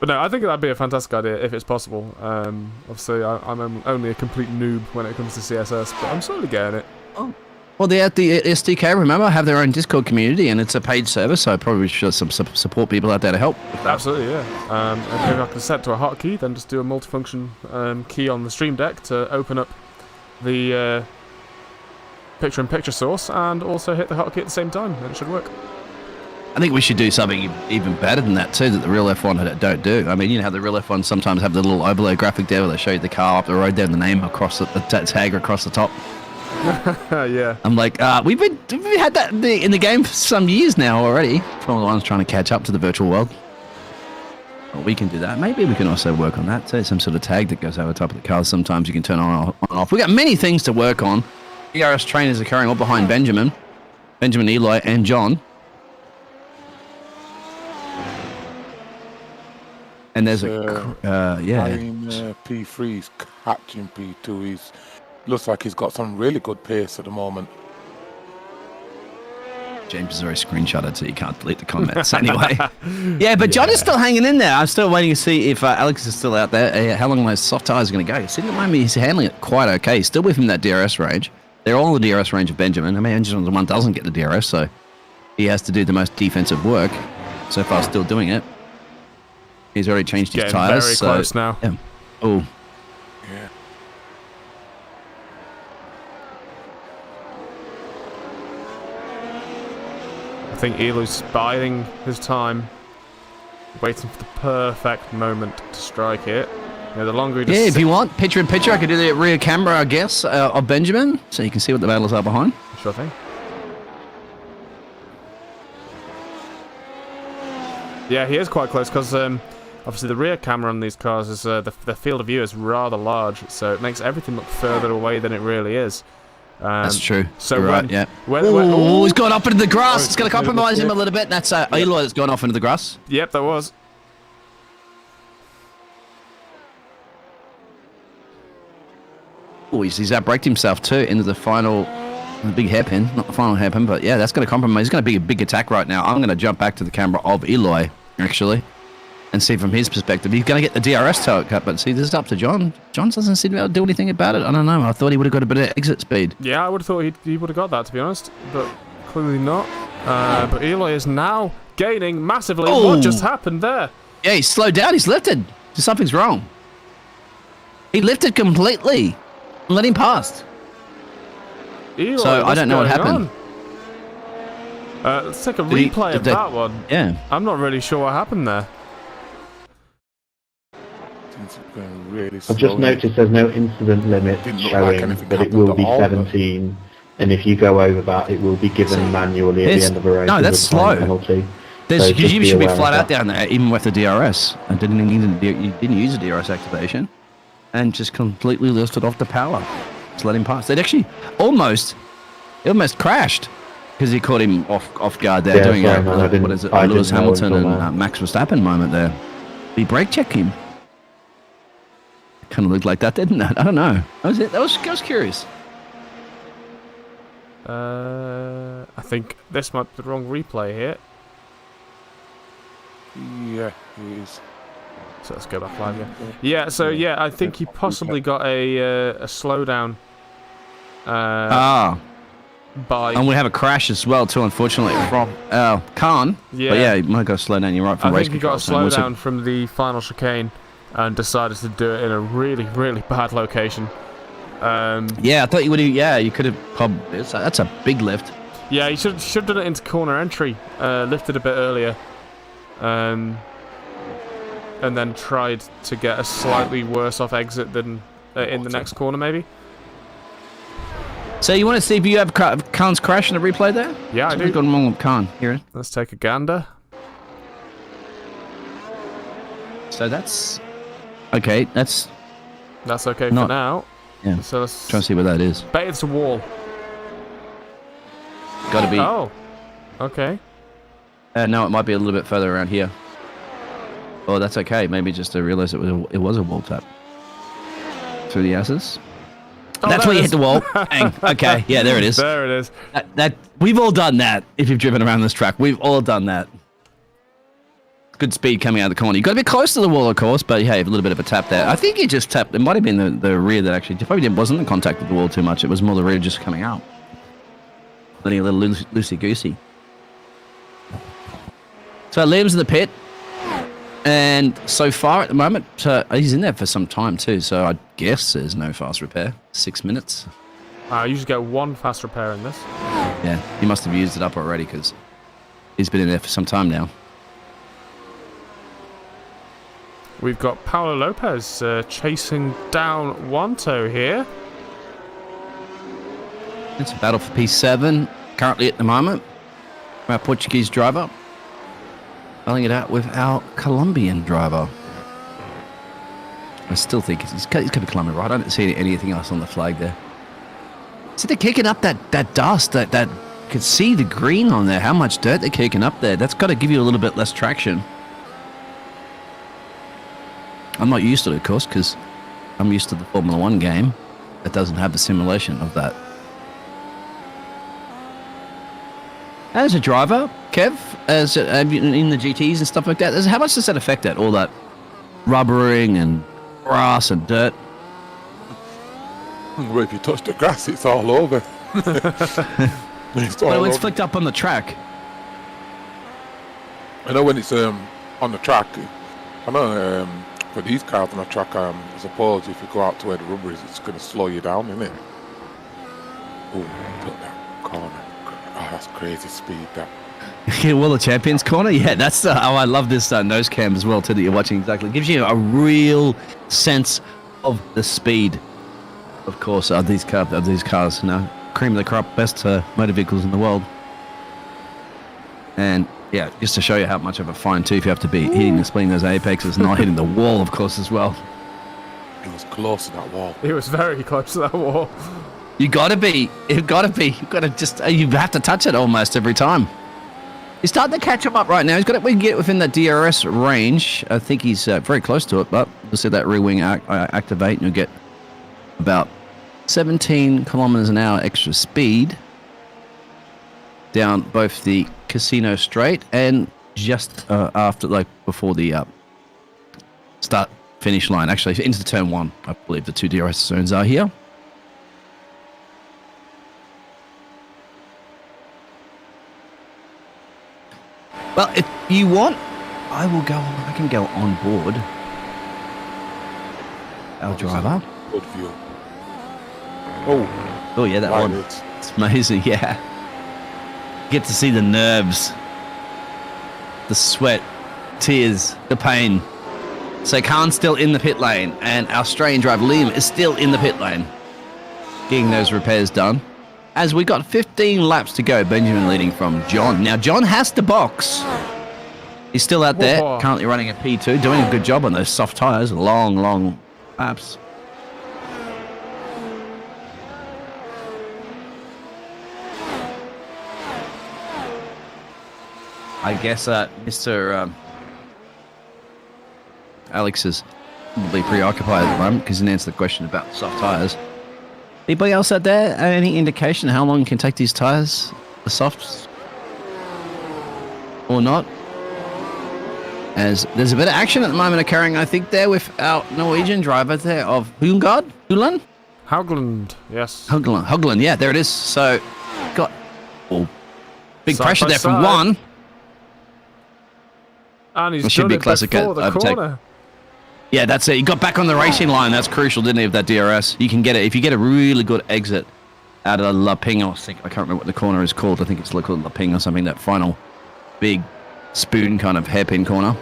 But no, I think that'd be a fantastic idea if it's possible. Obviously, I'm only a complete noob when it comes to CSS, but I'm slowly getting it. Well, the SDK, remember, have their own Discord community, and it's a paid service, so I probably should support people out there to help. Absolutely, yeah. And if I can set to a hotkey, then just do a multifunction key on the stream deck to open up the picture-in-picture source, and also hit the hotkey at the same time, and it should work. I think we should do something even better than that too, that the real F1 don't do. I mean, you know how the real F1 sometimes have the little overlay graphic there where they show you the car up the road there and the name across the tag across the top. Yeah. I'm like, we've had that in the game for some years now already. Formula 1's trying to catch up to the virtual world. Well, we can do that. Maybe we can also work on that too. Some sort of tag that goes over the top of the car. Sometimes you can turn on and off. We've got many things to work on. ERS trainers occurring all behind Benjamin, Eloy, and John. And there's P3's catching P2. He's looks like he's got some really good pace at the moment. James is already screenshotted, so you can't delete the comments anyway. Yeah, but John is still hanging in there. I'm still waiting to see if Alex is still out there. How long those soft tires are going to go? Sitting at the moment, he's handling it quite okay. Still within that DRS range. They're all in the DRS range of Benjamin. I mean, Benjamin one doesn't get the DRS, so he has to do the most defensive work. So far, still doing it. He's already changed his tires. Very close now. Yeah. Oh. Yeah. I think Eloy's biding his time, waiting for the perfect moment to strike it. You know, the longer he just Yeah, if you want, picture in picture, I could do the rear camera, I guess, of Benjamin, so you can see what the battles are behind. Sure thing. Yeah, he is quite close because obviously the rear camera on these cars is the field of view is rather large, so it makes everything look further away than it really is. That's true. So You're right, yeah. When, He's gone up into the grass. It's going to compromise him a little bit. That's Eloy that's gone off into the grass. Yep, that was. Oh, he's outbraked himself too into the final, the big hairpin. Not the final hairpin, but yeah, that's going to compromise. It's going to be a big attack right now. I'm going to jump back to the camera of Eloy, actually. and see from his perspective. He's going to get the DRS cut, but see, this is up to John. John doesn't seem to be able to do anything about it. I don't know. I thought he would have got a bit of exit speed. Yeah, I would have thought he would have got that, to be honest, but clearly not. But Eloy is now gaining massively. Oh. What just happened there? Yeah, he's slowed down. He's lifted. Something's wrong. He lifted completely and let him past. Eloy, So I don't know what happened. Let's take a replay of that one. Yeah. I'm not really sure what happened there. Things are going really I've just slowly. noticed there's no incident limit Didn't look like showing, anything but it happened will at be all, but- 17. And if you go over that, it will be given manually at It's- the end of a race. no, as that's a time slow. penalty. There's, So because just you be should be aware of flat out that. down there, even with the DRS. I didn't you didn't use a DRS activation, and just completely lifted off the power. Just let him pass. It actually almost crashed because he caught him off guard there, Yeah, doing sorry, man, I didn't- what is it, I Lewis didn't know Hamilton until and now. Max Verstappen moment there. He brake checked him. Kind of looked like that, didn't it? I don't know. I was curious. I think this might be the wrong replay here. Yeah, he is. So let's go back live. Yeah. So yeah, I think he possibly got a slowdown. Ah, By and we have a crash as well too, unfortunately, from Khan. Yeah. But yeah, you might got to slow down. You're right. From I race think he got a control, so we'll slowdown from the final chicane and decided to do it in a really, really bad location. Yeah, I thought you would. Yeah, you could have. That's a big lift. Yeah, he should have done it into corner entry, lifted a bit earlier, and then tried to get a slightly worse off exit than in the next corner, maybe. So you want to see if you have Khan's crash in the replay there? Yeah, I Something's do. gone wrong with Khan here. Let's take a gander. So that's okay. That's That's okay Not- for now. yeah. So let's Trying to see what that is. bet it's a wall. Got to be. Oh, okay. No, it might be a little bit further around here. Oh, that's okay. Maybe just to realize it was a wall tap. Through the asses. Oh, That's there where you it hit the is. wall. Bang. Okay. Yeah, there it is. There it is. That we've all done that. If you've driven around this track, we've all done that. Good speed coming out of the corner. You got to be close to the wall, of course, but hey, a little bit of a tap there. I think you just tapped. It might have been the rear that actually probably wasn't in contact with the wall too much. It was more the rear just coming out, letting a little loosey goosey. So Liam's in the pit, and so far at the moment, he's in there for some time too. So I guess there's no fast repair. 6 minutes. I usually get one fast repair in this. Yeah, he must have used it up already because he's been in there for some time now. We've got Paulo Lopez chasing down Wanto here. It's a battle for P7 currently at the moment. Our Portuguese driver battling it out with our Colombian driver. I still think he's got to be Colombian, right? I don't see anything else on the flag there. So they're kicking up that dust, that you can see the green on there, how much dirt they're kicking up there. That's got to give you a little bit less traction. I'm not used to it, of course, because I'm used to the Formula 1 game that doesn't have the simulation of that. As a driver, Kev, as in the GTs and stuff like that, how much does that affect that? All that rubbering and grass and dirt? Well, if you touch the grass, it's all over. It's all Well, it's over. flicked up on the track. I know when it's on the track. I know for these cars on the track, I suppose if you go out to where the rubber is, it's going to slow you down, isn't it? Oh, look that corner. Oh, that's crazy speed. That. Yeah, well, the Champions Corner, yeah, that's I love this nose cam as well too that you're watching. Exactly, gives you a real sense of the speed. Of course, of these cars, you know, cream of the crop, best motor vehicles in the world. And yeah, just to show you how much of a fine tooth you have to be hitting and splitting those apexes, not hitting the wall, of course, as well. It was close to that wall. He was very close to that wall. You have to touch it almost every time. He's starting to catch him up right now. We can get within that DRS range. I think he's very close to it, but we'll see that rear wing activate and you'll get about 17 kilometers an hour extra speed down both the Casino Straight and just before the start finish line. Actually, into turn 1, I believe the 2 DRS zones are here. Well, if you want, I can go on board our driver. Good view. Oh yeah, that one. It's amazing, yeah. Get to see the nerves, the sweat, tears, the pain. So Khan's still in the pit lane, and our Australian driver Liam is still in the pit lane, getting those repairs done. As we got 15 laps to go, Benjamin leading from John. Now John has to box. He's still out there, currently running a P2, doing a good job on those soft tyres, long laps. I guess Mr. Alex is probably preoccupied at the moment because he didn't answer the question about soft tyres. Anybody else out there? Any indication how long you can take these tyres, the softs, or not? As there's a bit of action at the moment occurring, I think, there with our Norwegian driver there of Hugland? Haugland, yes. Hugland, yeah, there it is. So, got big Side pressure by there from side. one. And he's It should done be it classic before the overtake. corner. Yeah, that's it. He got back on the racing line. That's crucial, didn't he, of that DRS? You can get it. If you get a really good exit out of La Ping, I can't remember what the corner is called. I think it's called La Ping or something, that final big spoon kind of hairpin corner.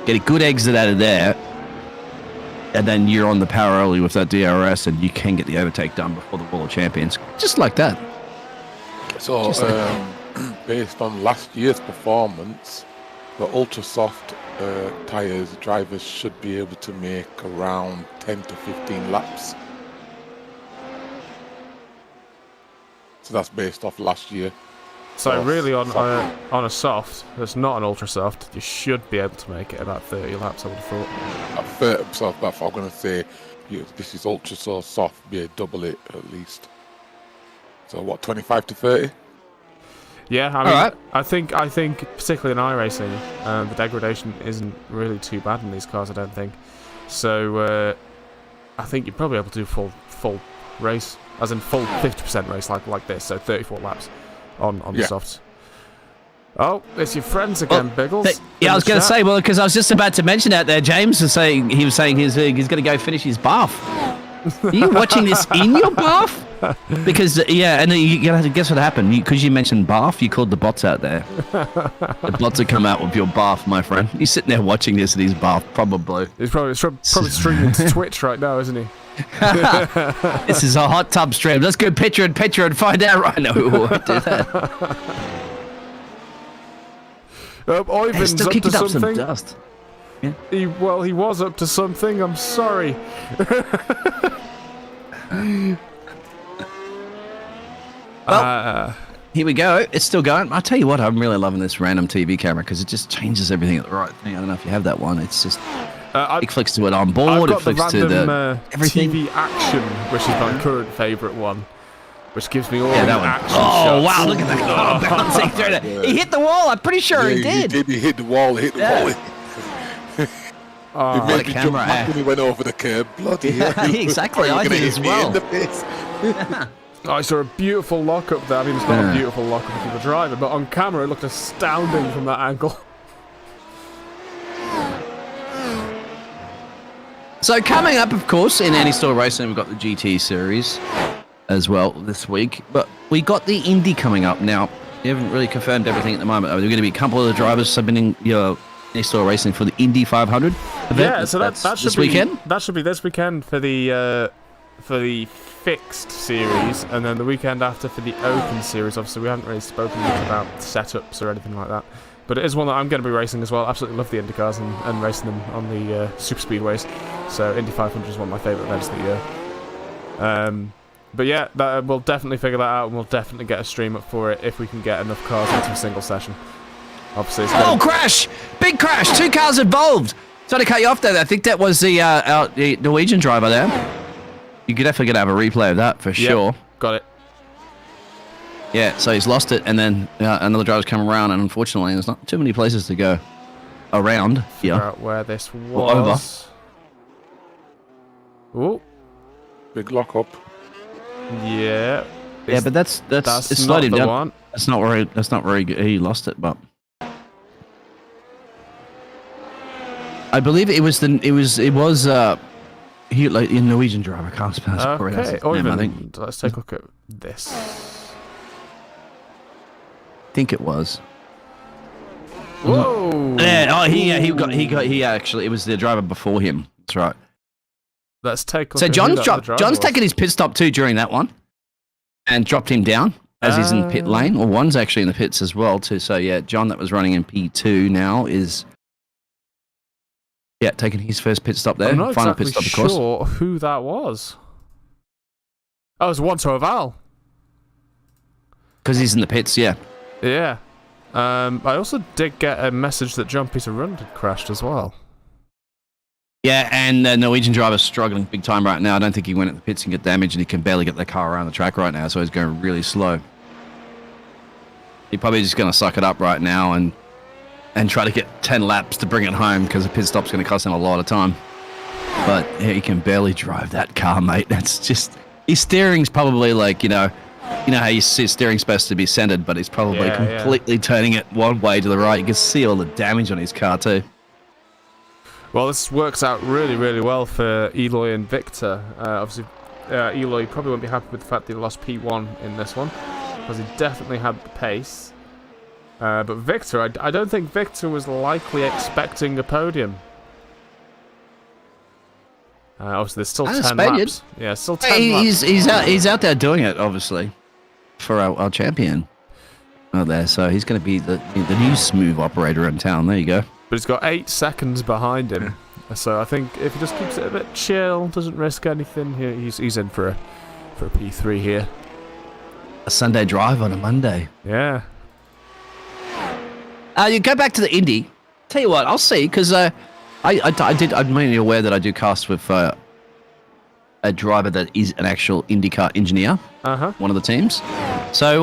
Get a good exit out of there, and then you're on the power early with that DRS, and you can get the overtake done before the World Champions. Just like that. So, based on last year's performance, the ultra soft tyres, drivers should be able to make around 10 to 15 laps. So that's based off last year. So really, on a soft that's not an ultra soft, you should be able to make it about 30 laps. I would have thought. At 30, so that's what I'm going to say. This is ultra so soft, be a double it at least. So what, 25 to 30? Yeah, I mean, I think particularly in iRacing, the degradation isn't really too bad in these cars. I don't think. So I think you'd probably be able to do full race, as in full 50% race like this. So 34 laps on the softs. Oh, it's your friends again, Biggles. Yeah, I was going to say, well, because I was just about to mention out there, James was saying he's going to go finish his bath. Are you watching this in your bath? Because and then you have to guess what happened. Because you mentioned bath, you called the bots out there. The bots have come out with your bath, my friend. He's sitting there watching this in his bath, probably. He's probably streaming to Twitch right now, isn't he? This is a hot tub stream. Let's go picture and find out right now. We won't do that. Ivan's still up to kicking up something. some dust. Yeah. He was up to something. I'm sorry. Here we go. It's still going. I'll tell you what, I'm really loving this random TV camera because it just changes everything at the right thing. I don't know if you have that one. It's just it flicks to it on board. I've It flicks got to the the random everything. TV action, which is my current favourite one, which gives me all Yeah, the that one. action Oh shots. wow! Look at that! Oh, bouncing through that. He hit the wall. I'm pretty sure he did. He hit the wall. He made what a me jump camera, back when he went over the curb. Bloody hell. exactly. You're I gonna did hit as me well. in the face. I saw a beautiful lock-up there. I mean, it's not a beautiful lock-up for the driver, but on camera it looked astounding from that angle. So coming up, of course, in Any-Store Racing, we've got the GT Series as well this week. But we got the Indy coming up. Now, you haven't really confirmed everything at the moment. There are going to be a couple of the drivers submitting your Any-Store Racing for the Indy 500 event. Yeah, so that should this be weekend. That should be this weekend for the fixed series, and then the weekend after for the open series. Obviously, we haven't really spoken much about setups or anything like that, but it is one that I'm going to be racing as well. Absolutely love the Indy cars and racing them on the super speedways. So Indy 500 is one of my favourite events of the year. But yeah, we'll definitely figure that out, and we'll definitely get a stream up for it if we can get enough cars into a single session. Obviously, it's Crash! Big crash! 2 cars involved! Sorry to cut you off there. I think that was the Norwegian driver there. You're definitely going to have a replay of that for sure. Got it. Yeah, so he's lost it, and then another driver's come around, and unfortunately, there's not too many places to go. around Figure here. out where this Or over. was. Oh, Big lock up. yeah. Yeah, but that's it That's slowed not him the down. one. That's not where he lost it, but I believe it was he like a Norwegian driver. I can't spell Okay, his name, I think. Oyvind, let's take a look at this. I think it was. Whoa! Yeah, he actually it was the driver before him. That's right. Let's take a look So at who John's that dropped. driver John's was. taken his pit stop too during that one, and dropped him down as he's in pit lane. Or one's actually in the pits as well too. So yeah, John that was running in P2 now is taking his first pit stop there. I'm not Final exactly pit stop, of course. sure who that was. Oh, it was Wanto Oval. Because he's in the pits, yeah. Yeah. I also did get a message that John Peter Rund had crashed as well. Yeah, and the Norwegian driver's struggling big time right now. I don't think he went at the pits and get damaged, and he can barely get the car around the track right now, so he's going really slow. He's probably just going to suck it up right now and try to get 10 laps to bring it home, because a pit stop's going to cost him a lot of time. But yeah, he can barely drive that car, mate. That's just... His steering's probably like, you know how you see steering's supposed to be centered, but he's probably completely turning it one way to the right. You can see all the damage on his car too. Well, this works out really, really well for Eloy and Victor. Obviously, Eloy probably won't be happy with the fact that he lost P1 in this one, because he definitely had the pace. But Victor, I don't think Victor was likely expecting a podium. Obviously, there's still 10 laps. Yeah, still 10 laps. He's out there doing it, obviously, for our champion out there. So he's going to be the new smooth operator in town. There you go. But he's got 8 seconds behind him. So I think if he just keeps it a bit chill, doesn't risk anything, he's in for a P3 here. A Sunday drive on a Monday. Yeah. You go back to the Indy. Tell you what, I'll see, because I'm mainly aware that I do cast with a driver that is an actual IndyCar engineer, one of the teams. So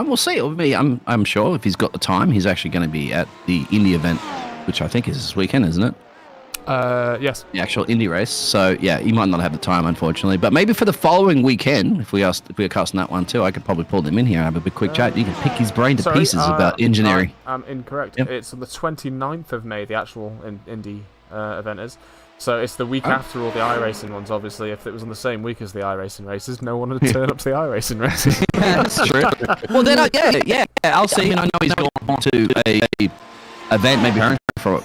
we'll see. I'm sure if he's got the time, he's actually going to be at the Indy event, which I think is this weekend, isn't it? Yes. The actual Indy race. So yeah, he might not have the time, unfortunately. But maybe for the following weekend, if we are casting that one too, I could probably pull them in here and have a big quick chat. You can pick his brain to pieces about engineering. I'm incorrect. Yep. It's on the 29th of May, the actual Indy event is. So it's the week after all the iRacing ones, obviously. If it was on the same week as the iRacing races, no one would turn up to the iRacing races. Yeah, that's true. Well, then, I'll see. And I know he's going to a event, maybe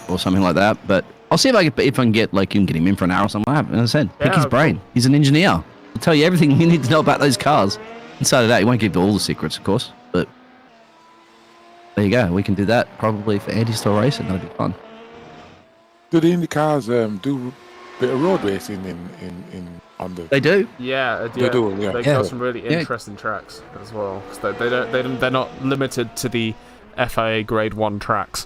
or something like that. But I'll see if I can get him in for an hour or something. As I said, pick his brain. Cool. He's an engineer. He'll tell you everything you need to know about those cars. And so that he won't give you all the secrets, of course. But there you go. We can do that probably for anti-store racing. That'll be fun. Do the Indy cars do a bit of road racing on the? They do. Yeah, They do, yeah. They've got some really interesting tracks as well. So they're not limited to the FIA Grade 1 tracks.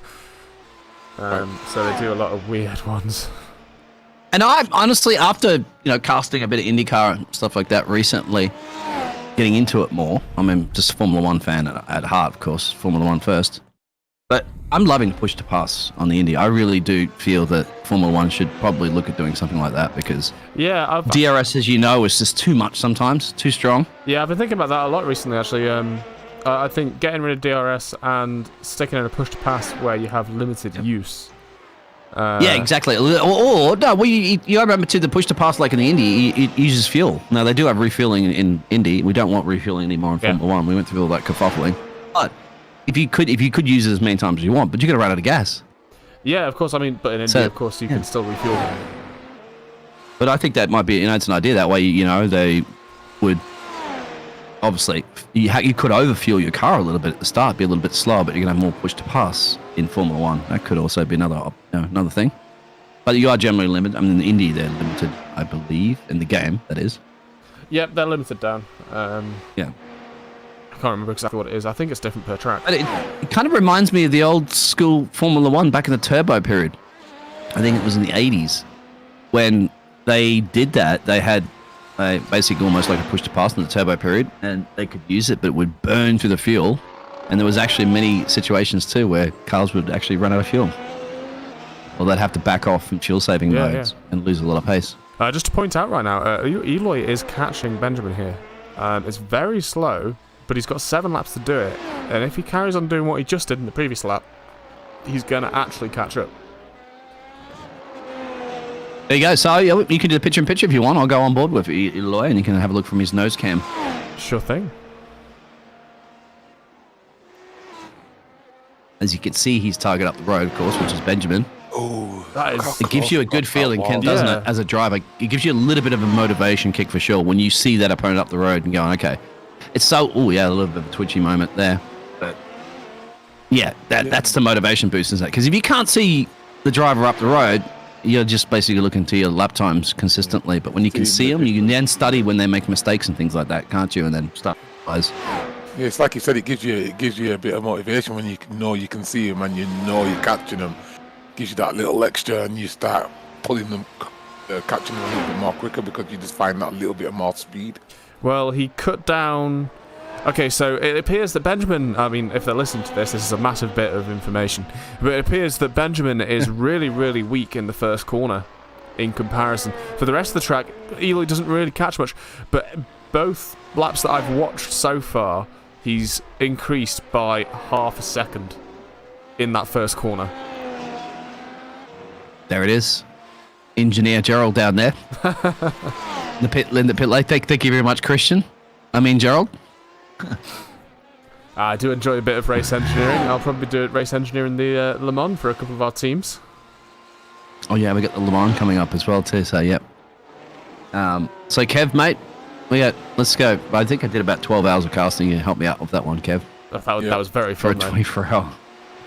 So they do a lot of weird ones. And I honestly, after casting a bit of IndyCar and stuff like that recently, getting into it more. I'm just a Formula One fan at heart, of course. Formula One first. But I'm loving push to pass on the Indy. I really do feel that Formula One should probably look at doing something like that, because DRS, as you know, is just too much sometimes, too strong. Yeah, I've been thinking about that a lot recently, actually. I think getting rid of DRS and sticking in a push to pass where you have limited use. Yeah, exactly. Or no, you remember too, the push to pass like in the Indy, it uses fuel. Now they do have refueling in Indy. We don't want refueling anymore in Formula One. We went through all that kerfuffling. But if you could use it as many times as you want, but you got to run out of gas. Yeah, of course. I mean, but in Indy, of course, you can still refuel. But I think that might be, it's an idea. That way, they would obviously you could overfuel your car a little bit at the start, be a little bit slower, but you're gonna have more push to pass in Formula One. That could also be another thing. But you are generally limited. I mean, in Indy they're limited, I believe, in the game. That is. Yep, they're limited down. Yeah. I can't remember exactly what it is. I think it's different per track. But it kind of reminds me of the old school Formula One back in the turbo period. I think it was in the 80s when they did that. They had basically almost like a push to pass in the turbo period, and they could use it, but it would burn through the fuel. And there was actually many situations too where cars would actually run out of fuel. or they'd have to back off in fuel-saving modes and lose a lot of pace. Just to point out right now, Eloy is catching Benjamin here. It's very slow, but he's got 7 laps to do it. And if he carries on doing what he just did in the previous lap, he's going to actually catch up. There you go. So you can do the picture-in-picture if you want. I'll go on board with Eloy, and you can have a look from his nose cam. Sure thing. As you can see, he's target up the road, of course, which is Benjamin. Oh, That is... It gives you a good feeling, Ken, doesn't it? As a driver, it gives you a little bit of a motivation kick for sure when you see that opponent up the road and going, okay. It's so, a little bit of a twitchy moment there. But yeah, that's the motivation boost, isn't it? Because if you can't see the driver up the road, you're just basically looking to your lap times consistently. But when you can see them, you can then study when they make mistakes and things like that, can't you? And then start. Yeah, it's like you said, it gives you a bit of motivation when you know you can see them and you know you're catching them. Gives you that little extra, and you start pulling them, catching them a little bit more quicker because you just find that little bit of more speed. Well, he cut down... Okay, so it appears that Benjamin... I mean, if they're listening to this is a massive bit of information. But it appears that Benjamin is really, really weak in the first corner in comparison. For the rest of the track, Eloy doesn't really catch much. But both laps that I've watched so far, he's increased by half a second in that first corner. There it is. Engineer Gerald down there. In the pit lane. Thank you very much, Christian. I mean, Gerald. I do enjoy a bit of race engineering. I'll probably do race engineering the Le Mans for a couple of our teams. Oh, yeah, we got the Le Mans coming up as well, too, so, yep. So, Kev, mate, let's go. I think I did about 12 hours of casting. You help me out with that one, Kev. That was very for fun, a 24-hour.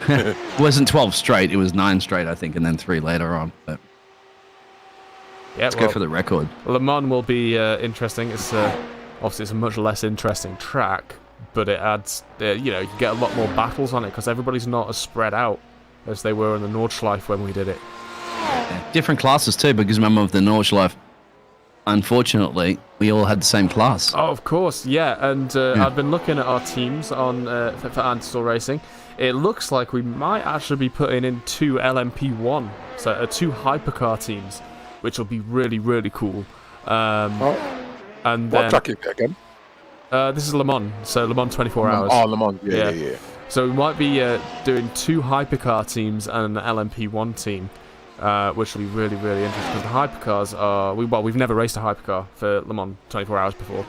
It wasn't 12 straight. It was 9 straight, I think, and then 3 later on. But let's go for the record. Le Mans will be interesting. It's obviously it's a much less interesting track, but it adds, you get a lot more battles on it because everybody's not as spread out as they were in the Nordschleife when we did it. Yeah, different classes too, because remember with the Nordschleife, unfortunately, we all had the same class. Oh, of course, yeah. And I've been looking at our teams on for Anti-Stall Racing. It looks like we might actually be putting in 2 LMP1, so 2 hypercar teams, which will be really, really cool. And what then, track is it again? this is Le Mans, so Le Mans 24 hours. Oh, Le Mans, yeah. So we might be doing 2 hypercar teams and an LMP1 team, which will be really, really interesting because the hypercars are... we've never raced a hypercar for Le Mans 24 hours before.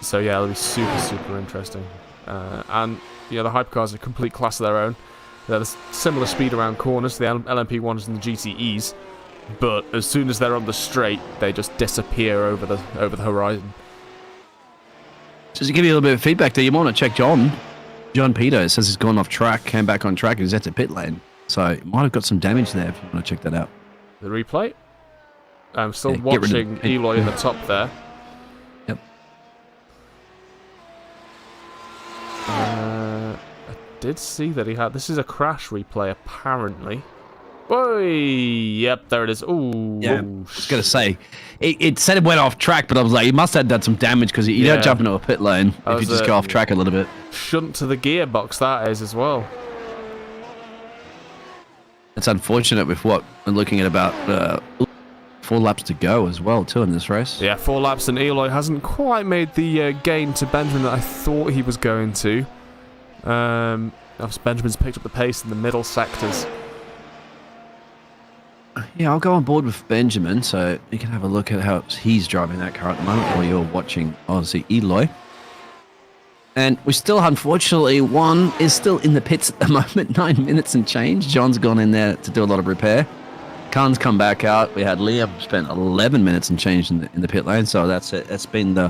So yeah, it'll be super, super interesting. And the hypercars are a complete class of their own. They're similar speed around corners, the LMP1s and the GTEs, but as soon as they're on the straight, they just disappear over the horizon. Just to give you a little bit of feedback there, you want to check John Peter. It says he's gone off track, came back on track, and he's at the pit lane. So he might have got some damage there if you want to check that out. The replay. I'm still watching Eloy in the top there. Yep. I did see that he had... This is a crash replay, apparently. Boy, yep, there it is. Ooh. Yeah, I was going to say, it said it went off track, but I was like, he must have done some damage because you don't jump into a pit lane if you just go off track a little bit. Shunt to the gearbox, that is, as well. It's unfortunate with what we're looking at about 4 laps to go as well, too, in this race. Yeah, 4 laps, and Eloy hasn't quite made the gain to Benjamin that I thought he was going to. Obviously, Benjamin's picked up the pace in the middle sectors. Yeah, I'll go on board with Benjamin, so you can have a look at how he's driving that car at the moment while you're watching, obviously, Eloy. And we still, unfortunately, one is still in the pits at the moment, 9 minutes and change. John's gone in there to do a lot of repair. Khan's come back out. We had Liam spent 11 minutes and change in the pit lane, so that's it. That's been the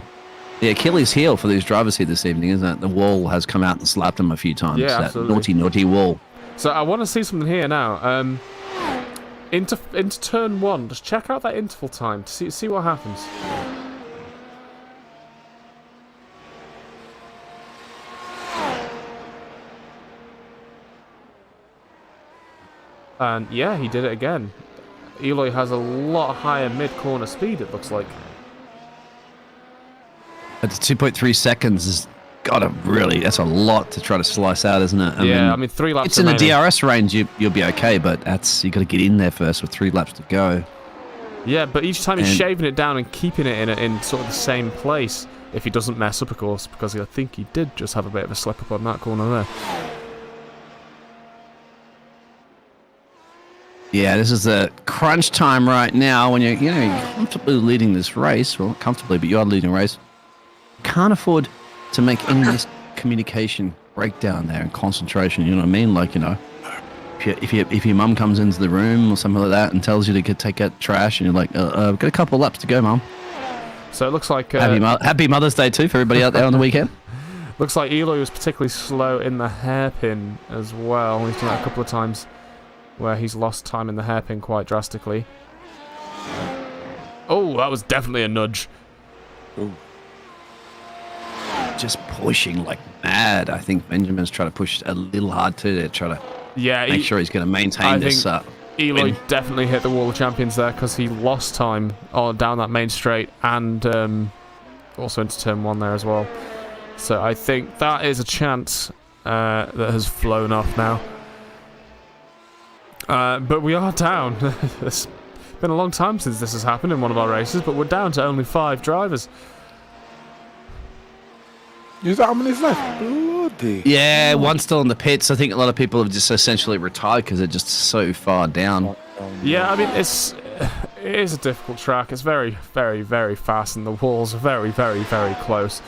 Achilles heel for these drivers here this evening, isn't it? The wall has come out and slapped them a few times. Yeah, that absolutely. naughty wall. So I want to see something here now. Into turn 1, just check out that interval time to see what happens. And yeah, he did it again. Eloy has a lot higher mid-corner speed, it looks like. At the 2.3 seconds is that's a lot to try to slice out, isn't it? I mean 3 laps. It's in the remaining. DRS range, you'll be okay, but you got to get in there first with 3 laps to go. Yeah, but each time he's shaving it down and keeping it in sort of the same place. If he doesn't mess up, of course, because I think he did just have a bit of a slip up on that corner there. Yeah, this is the crunch time right now when you're comfortably leading this race. Well, not comfortably, but you are leading a race. You can't afford to make any miscommunication breakdown there and concentration. You know what I mean? Like, if your mum comes into the room or something like that and tells you to take out trash, and you're like, I've got a couple of laps to go, mum. So it looks like Happy Mother's Day too for everybody out there on the weekend. Looks like Eloy was particularly slow in the hairpin as well. He's done that a couple of times where he's lost time in the hairpin quite drastically. Oh, that was definitely a nudge. Ooh. Just pushing like mad. I think Benjamin's trying to push a little hard too to try to make sure he's going to maintain this. Eloy definitely hit the wall of champions there because he lost time down that main straight and also into turn 1 there as well. So I think that is a chance that has flown off now. But we are down. It's been a long time since this has happened in one of our races, but we're down to only 5 drivers. Is that how many's left? Bloody. Yeah, one's still in the pits. I think a lot of people have just essentially retired because they're just so far down. Yeah, I mean, it is a difficult track. It's very, very, very fast, and the walls are very, very, very close.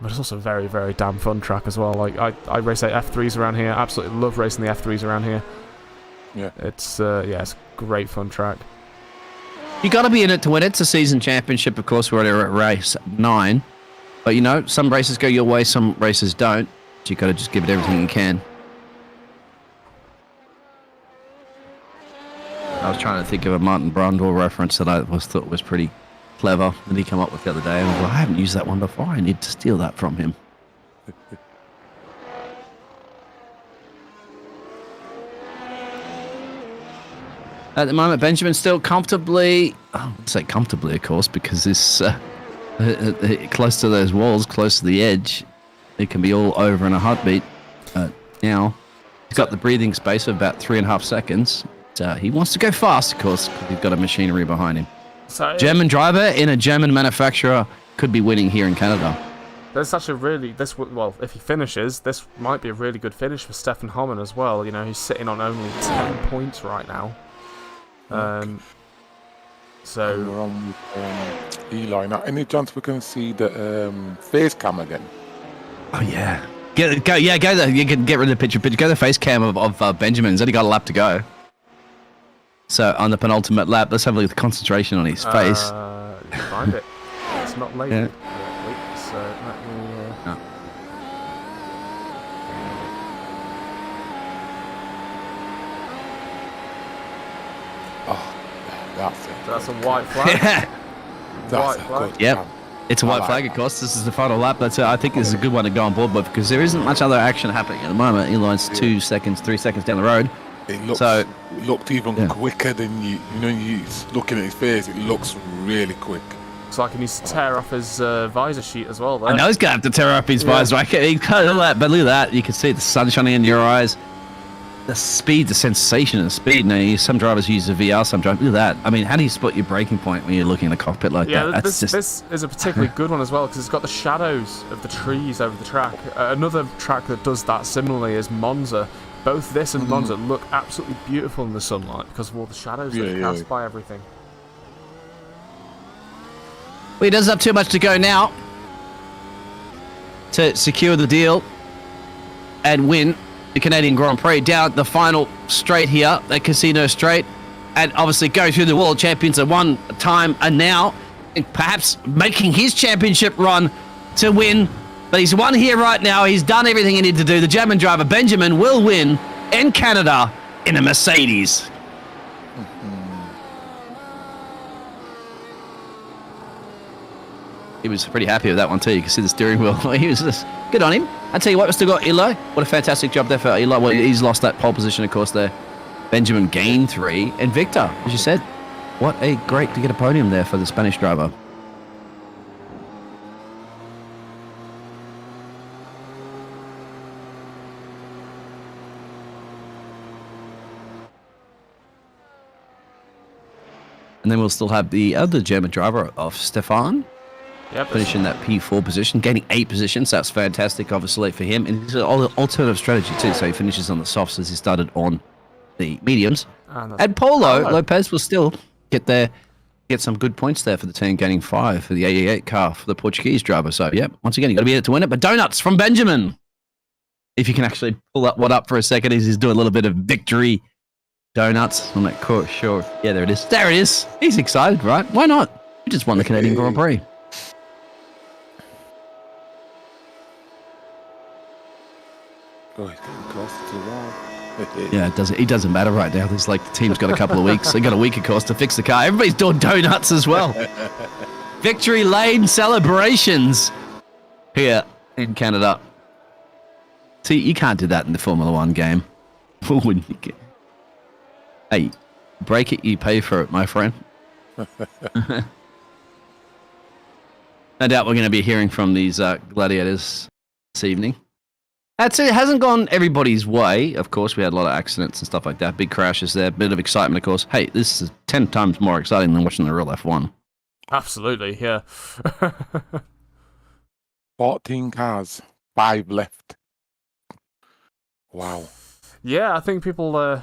But it's also a very, very damn fun track as well. Like I race F3s around here. Absolutely love racing the F3s around here. Yeah. It's a great fun track. You got to be in it to win it. It's a season championship, of course. We're at race 9. But, some races go your way, some races don't. So you got to just give it everything you can. I was trying to think of a Martin Brundle reference that I thought was pretty clever that he came up with the other day. And I was like, I haven't used that one before. I need to steal that from him. At the moment, Benjamin's still comfortably... I would say comfortably, of course, because this... close to those walls, close to the edge, it can be all over in a heartbeat. Now, he's got the breathing space of about 3.5 seconds. He wants to go fast, of course, because he's got a machinery behind him. So German driver in a German manufacturer could be winning here in Canada. There's actually if he finishes, this might be a really good finish for Stefan Homan as well. He's sitting on only 10 points right now. So we're on with Eli now. Any chance we can see the face cam again? Oh yeah, go there. You can get rid of the picture. Go to the face cam of Benjamin. He's only got a lap to go. So on the penultimate lap, let's have a look at the concentration on his face. You can find it. It's not late. Yeah. Wait, so let me. No. Oh, that's it. That's a white flag. That's White a flag. good Yep. cam. It's a white flag, of course. This is the final lap. I think this is a good one to go on board with because there isn't much other action happening at the moment. Eli's 2 seconds, 3 seconds down the road. It looks, So- it looked even quicker than you looking at his face. It looks really quick. Looks like he needs to tear off his visor sheet as well. There. I know he's going to have to tear up his visor. He can't do that, but look at that. You can see the sun shining in your eyes. The speed, the sensation of the speed. Now, some drivers use the VR, some drivers... Look at that. I mean, how do you spot your braking point when you're looking in the cockpit like that? This is a particularly good one as well because it's got the shadows of the trees over the track. Another track that does that similarly is Monza. Both this and Monza look absolutely beautiful in the sunlight because of all the shadows that are cast by everything. Well, he doesn't have too much to go now to secure the deal and win the Canadian Grand Prix down the final straight here at Casino Straight, and obviously go through the World Champions at one time and now, and perhaps making his championship run to win. But he's won here right now. He's done everything he needed to do. The German driver Benjamin will win in Canada in a Mercedes. He was pretty happy with that one too. You can see the steering wheel. He was just good on him. I tell you what, we've still got Eli. What a fantastic job there for Eli. Well, he's lost that pole position, of course, there. Benjamin gained 3. And Victor, as you said, what a great to get a podium there for the Spanish driver. And then we'll still have the other German driver of Stefan Yep. finishing that P4 position, gaining 8 positions. That's fantastic, obviously, for him. And it's an alternative strategy, too. So he finishes on the softs as he started on the mediums. And Paulo Lopez will still get some good points there for the team, gaining 5 for the 88 car for the Portuguese driver. So, yep, once again, you've got to be in it to win it. But donuts from Benjamin. If you can actually pull that one up for a second, he's doing a little bit of victory donuts on that course. Sure. Yeah, there it is. There it is. He's excited, right? Why not? He just won the Canadian Grand Prix. Oh, he's getting close to the wall. Yeah, it doesn't matter right now. There's like the team's got a couple of weeks. They got a week, of course, to fix the car. Everybody's doing donuts as well. Victory lane celebrations here in Canada. See, you can't do that in the Formula One game. Hey, break it, you pay for it, my friend. No doubt we're going to be hearing from these gladiators this evening. It hasn't gone everybody's way. Of course, we had a lot of accidents and stuff like that. Big crashes there. Bit of excitement, of course. Hey, this is 10 times more exciting than watching the real F1. Absolutely, yeah. 14 cars, 5 left. Wow. Yeah, I think people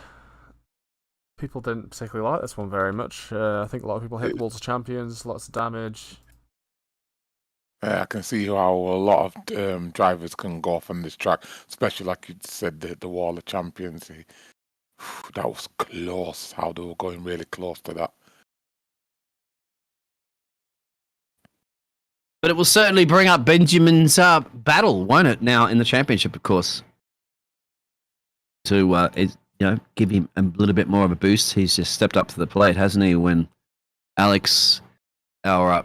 didn't particularly like this one very much. I think a lot of people hit walls of champions, lots of damage. I can see how a lot of drivers can go off on this track, especially like you said, the Wall of Champions. That was close, how they were going really close to that. But it will certainly bring up Benjamin's battle, won't it, now in the championship, of course, to give him a little bit more of a boost. He's just stepped up to the plate, hasn't he, when Alex, our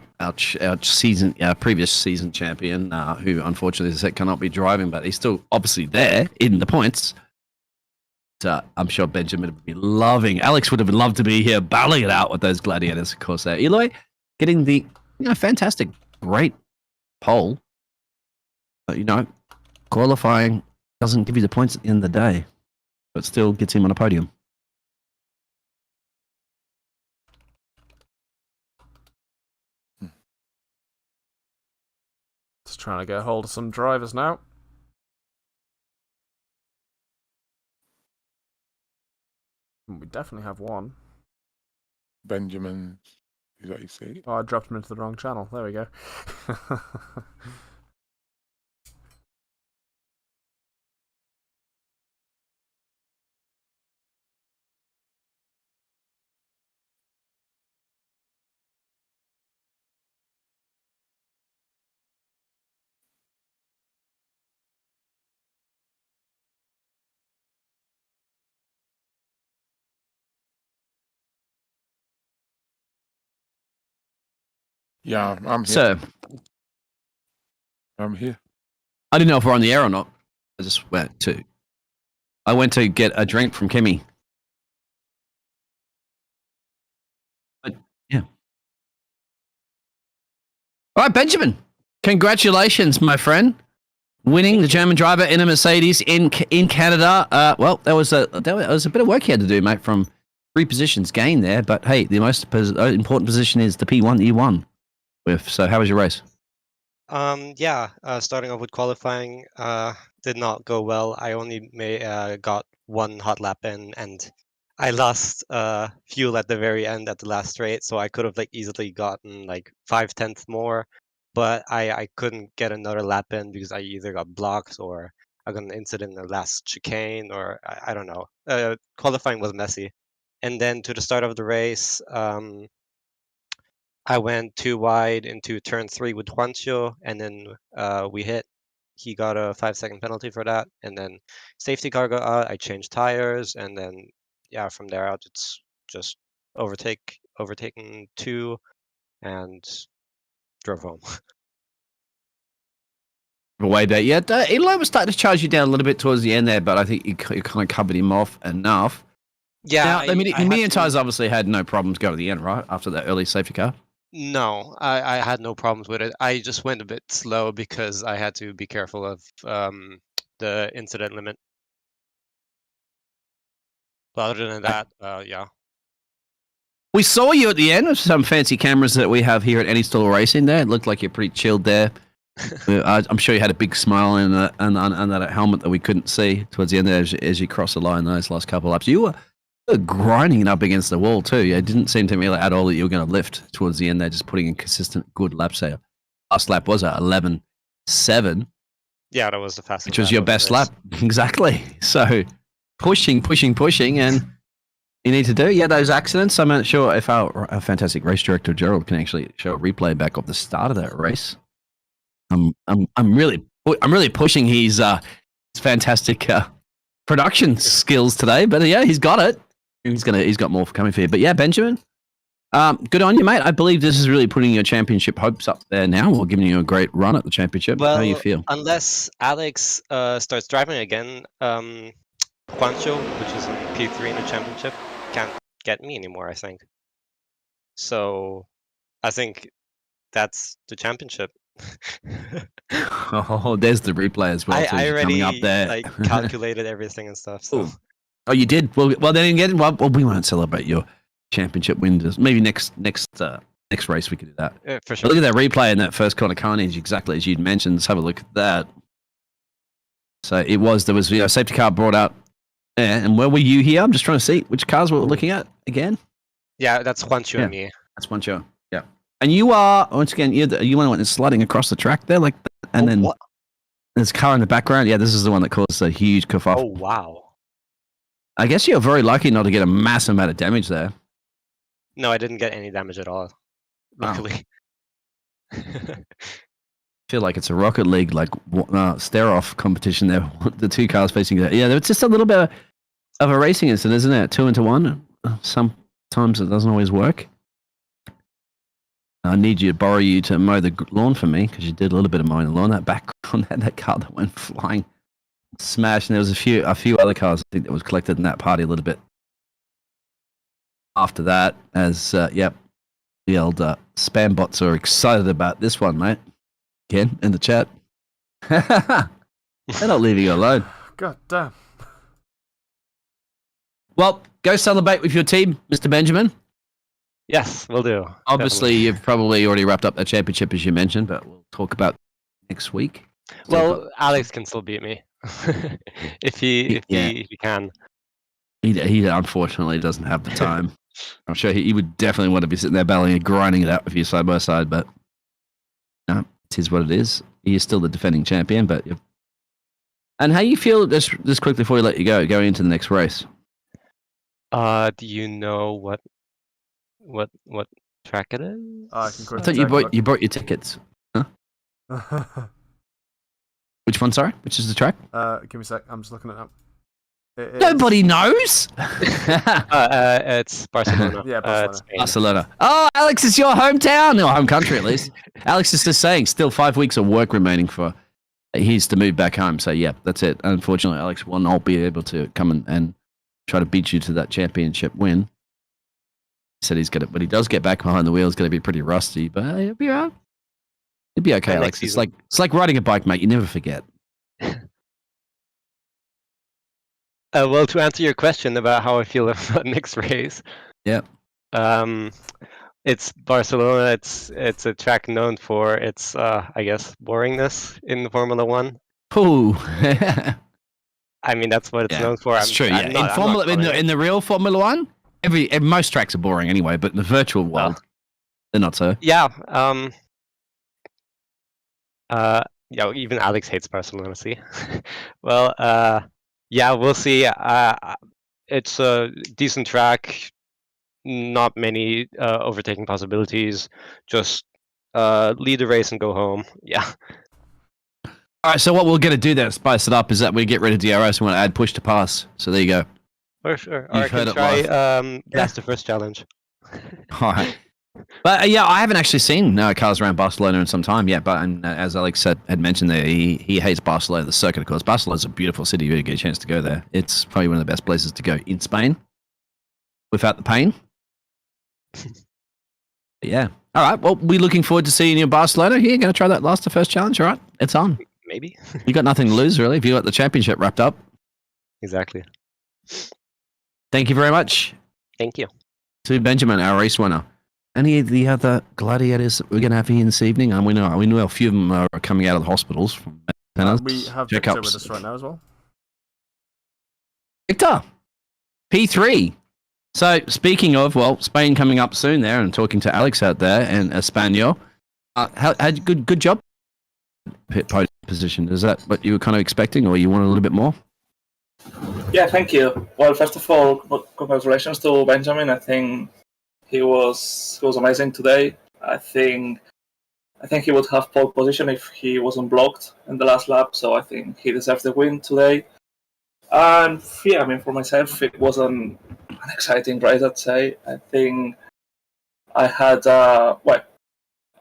previous season champion, who unfortunately, as I said, cannot be driving, but he's still obviously there in the points. I'm sure Benjamin would be loving. Alex would have loved to be here battling it out with those gladiators, of course. There, Eloy getting the fantastic, great pole. But, qualifying doesn't give you the points at the end of the day, but still gets him on a podium. Just trying to get a hold of some drivers now. We definitely have one. Benjamin, is that you say? Oh, I dropped him into the wrong channel. There we go. Yeah, I'm here. So, I'm here. I didn't know if we're on the air or not. I went to get a drink from Kimmy. But, yeah. All right, Benjamin. Congratulations, my friend. Winning the German driver in a Mercedes in Canada. That was a bit of work you had to do, mate, from 3 positions gained there. But, hey, the most important position is the P1 that you won with. So how was your race? Starting off with qualifying did not go well. I only got 1 hot lap in, and I lost fuel at the very end at the last straight, so I could have easily gotten 5/10 more, but I couldn't get another lap in because I either got blocked or I got an incident in the last chicane, or I don't know. Qualifying was messy. And then to the start of the race, I went too wide into turn 3 with Juancho, and then we hit. He got a 5-second penalty for that, and then safety car got out. I changed tires, and then from there out, it's just overtaking 2, and drove home. Way there, yeah. Eli was starting to charge you down a little bit towards the end there, but I think you kind of covered him off enough. Yeah, now, the medium tires obviously had no problems go to the end, right? After that early safety car. No, I had no problems with it. I just went a bit slow because I had to be careful of the incident limit. But other than that, yeah. We saw you at the end with some fancy cameras that we have here at Any Stall Racing there. It looked like you're pretty chilled there. I'm sure you had a big smile and that helmet that we couldn't see towards the end there as you crossed the line those last couple of laps. You were grinding it up against the wall too. It didn't seem to me at all that you were going to lift towards the end there, just putting in consistent good laps there. Last lap was 11.7. Yeah, that was the fastest. Which was your best lap. Exactly. So pushing, and you need to do. Yeah, those accidents. I'm not sure if our fantastic race director Gerald can actually show a replay back of the start of that race. I'm really pushing his fantastic production skills today, but yeah, he's got it. He's got more coming for you. But yeah, Benjamin, good on you, mate. I believe this is really putting your championship hopes up there now, or giving you a great run at the championship. Well, how do you feel? Unless Alex starts driving again, Guancho, which is in P3 in the championship, can't get me anymore, I think. So I think that's the championship. Oh, there's the replay as well. I already coming up there. like calculated everything and stuff. So. Oh, you did? Well, then again, well, we won't celebrate your championship win. Maybe next race we could do that. For sure. But look at that replay in that first corner carnage, exactly as you'd mentioned. Let's have a look at that. So there was safety car brought out. Yeah, and where were you here? I'm just trying to see which cars we're looking at again. Yeah, that's Juancho and me. That's Juancho. Yeah. And you are, once again, you one that went sliding across the track there, like that. And then what? There's a car in the background. Yeah, this is the one that caused a huge kerfuffle. Oh, wow. I guess you're very lucky not to get a massive amount of damage there. No, I didn't get any damage at all. Luckily. I feel like it's a Rocket League stare-off competition there. The two cars facing that. Yeah, it's just a little bit of a racing incident, isn't it? 2-1. Sometimes it doesn't always work. I need you to borrow you to mow the lawn for me, because you did a little bit of mowing the lawn. That back on that car that went flying, smashed. And there was a few other cars I think that was collected in that party a little bit after that. As the old spam bots are excited about this one, mate. Ken in the chat. They're not leaving you alone. God damn. Well, go celebrate with your team, Mr. Benjamin. Yes, we'll do. Obviously, Definitely. you've probably already wrapped up that championship, as you mentioned, but we'll talk about next week. Well, Alex can still beat me if he can. He unfortunately doesn't have the time. I'm sure he would definitely want to be sitting there battling and grinding it out with you side by side, but no, it is what it is. He is still the defending champion, but. And how you feel this quickly before we let you go, going into the next race? Do you know what track it is? I can I thought you bought your tickets. Huh? Which one? Sorry, which is the track? Give me a sec. I'm just looking it up. Nobody knows. It's Barcelona. Yeah, Barcelona. Barcelona. Oh, Alex, it's your hometown, or home country at least. Alex is just saying, still 5 weeks of work remaining for he's to move back home. So yeah, that's it. Unfortunately, Alex will not be able to come and try to beat you to that championship win. He said he's gonna, when he does get back behind the wheel, it's gonna be pretty rusty, but he'll be all right. It'll be okay, Alex. It's like riding a bike, mate. You never forget. Well, to answer your question about how I feel about next race, yeah, it's Barcelona. It's a track known for its, I guess, boringness in Formula One. Ooh. I mean, that's what it's known for. That's true. In the real Formula One, most tracks are boring anyway, but in the virtual world, they're not so. Yeah. Even Alex hates Barcelona. See, well, yeah, we'll see. It's a decent track. Not many overtaking possibilities. Just lead the race and go home. Yeah. All right. So what we're going to do there, spice it up, is that we get rid of DRS and want to add push to pass. So there you go. For sure. Or I can try that's the first challenge. All right. But I haven't actually seen cars around Barcelona in some time yet. But as Alex had mentioned there, he hates Barcelona, the circuit, of course. Barcelona's a beautiful city. You really get a chance to go there. It's probably one of the best places to go in Spain without the pain. Yeah. All right. Well, we're looking forward to seeing you in Barcelona. Here, going to try that the first challenge. All right. It's on. Maybe. You got nothing to lose, really, if you got the championship wrapped up. Exactly. Thank you very much. Thank you. to Benjamin, our race winner. Any of the other gladiators that we're going to have here this evening? And we know a few of them are coming out of the hospitals from We have Victor with us right now as well. Victor, P3. So speaking of, Spain coming up soon there, and talking to Alex out there and Espanol. How good job? Podium position. Is that what you were kind of expecting, or you want a little bit more? Yeah, thank you. Well, first of all, congratulations to Benjamin. I think he was amazing today. I think he would have pole position if he wasn't blocked in the last lap. So I think he deserves the win today. And yeah, I mean, for myself, it was an exciting race, I'd say. I think I had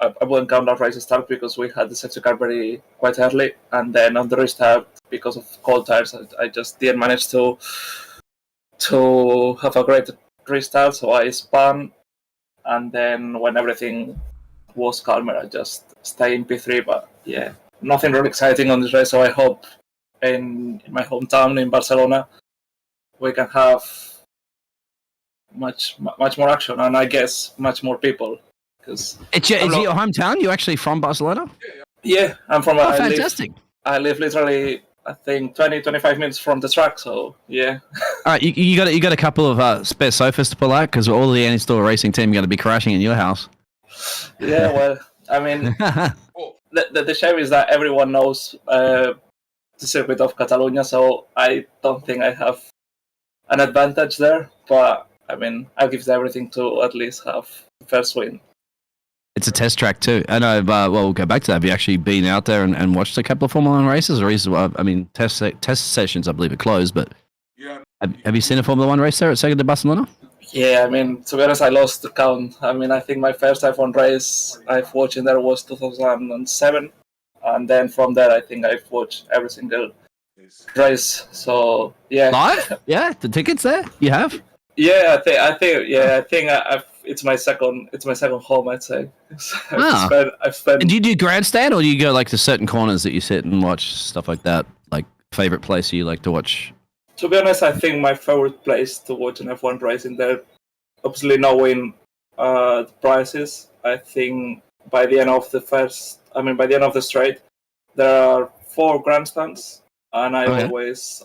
I wouldn't count that race start because we had the safety car quite early, and then on the restart, because of cold tires, I just didn't manage to have a great restart. So I spun, and then when everything was calmer, I just stayed in P3. But yeah, nothing really exciting on this race. So I hope in my hometown in Barcelona we can have much more action, and I guess much more people. Is it your hometown? You actually from Barcelona? Yeah, I'm from. Fantastic. I live literally, I think, 20-25 minutes from the track. So yeah. All right, you got a couple of spare sofas to pull out, because all the Annie-Store racing team are going to be crashing in your house. Yeah, well, I mean, the shame is that everyone knows the circuit of Catalonia, so I don't think I have an advantage there. But I mean, I'll give everything to at least have the first win. It's a test track too. I know. We'll go back to that. Have you actually been out there and watched a couple of Formula 1 races, or test sessions? I believe are closed. But Yeah. have you seen a Formula 1 race there at Sega de Barcelona? Yeah, I mean, to be honest, I lost the count. I mean, I think my first F1 race I've watched in there was 2007, and then from there, I think I've watched every single race. So yeah, live. Yeah, the tickets there. You have. Yeah, I think it's my second home, I'd say. I've spent. And do you do grandstand, or do you go like to certain corners that you sit and watch stuff like that? Like favorite place you like to watch? To be honest, I think my favorite place to watch an F1 race in there, obviously knowing the prices, I think by the end of the straight, there are 4 grandstands, and I always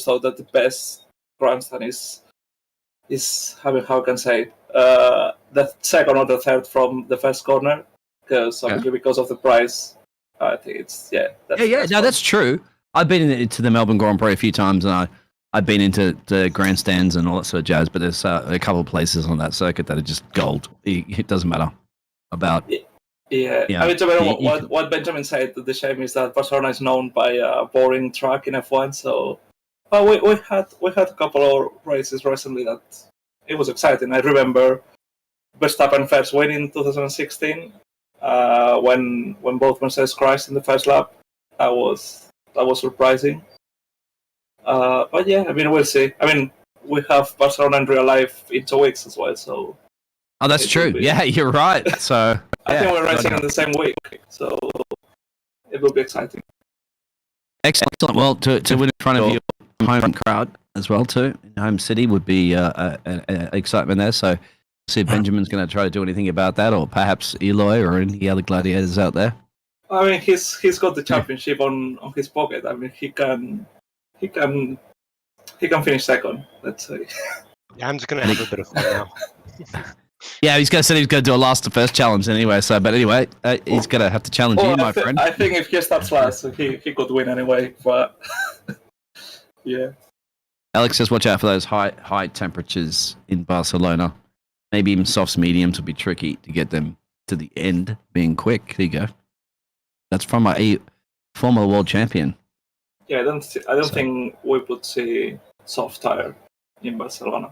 thought that the best grandstand is having, how can I say, the second or the third from the first corner, because obviously because of the price, I think it's that's true. I've been to the Melbourne Grand Prix a few times, and I've been into the grandstands and all that sort of jazz. But there's a couple of places on that circuit that are just gold. It doesn't matter about. Yeah. I mean, to be what Benjamin said, the shame is that Barcelona is known by a boring track in F1. So, we had a couple of races recently that it was exciting. I remember Verstappen first win in 2016 when both Mercedes crashed in the first lap. That was surprising. But yeah, I mean, we'll see. I mean, we have Barcelona in real life in 2 weeks as well. So. Oh, that's true. Yeah, you're right. So. I think we're racing in the same week, so it will be exciting. Excellent. Well, to win in front of your home crowd as well, too, in home city would be an excitement there. So, see if Benjamin's going to try to do anything about that, or perhaps Eloy or any other gladiators out there. I mean, he's got the championship on his pocket. I mean, he can finish second. Let's say. Yeah, I'm just gonna have a bit of fun now. Yeah, he's going to do a last to first challenge anyway. So, but anyway, he's going to have to challenge you, my friend. I think if he starts last, he could win anyway. But yeah. Alex says, watch out for those high temperatures in Barcelona. Maybe even softs, mediums will be tricky to get them to the end being quick. There you go. That's from a former world champion. Yeah, I don't think we would see soft tire in Barcelona.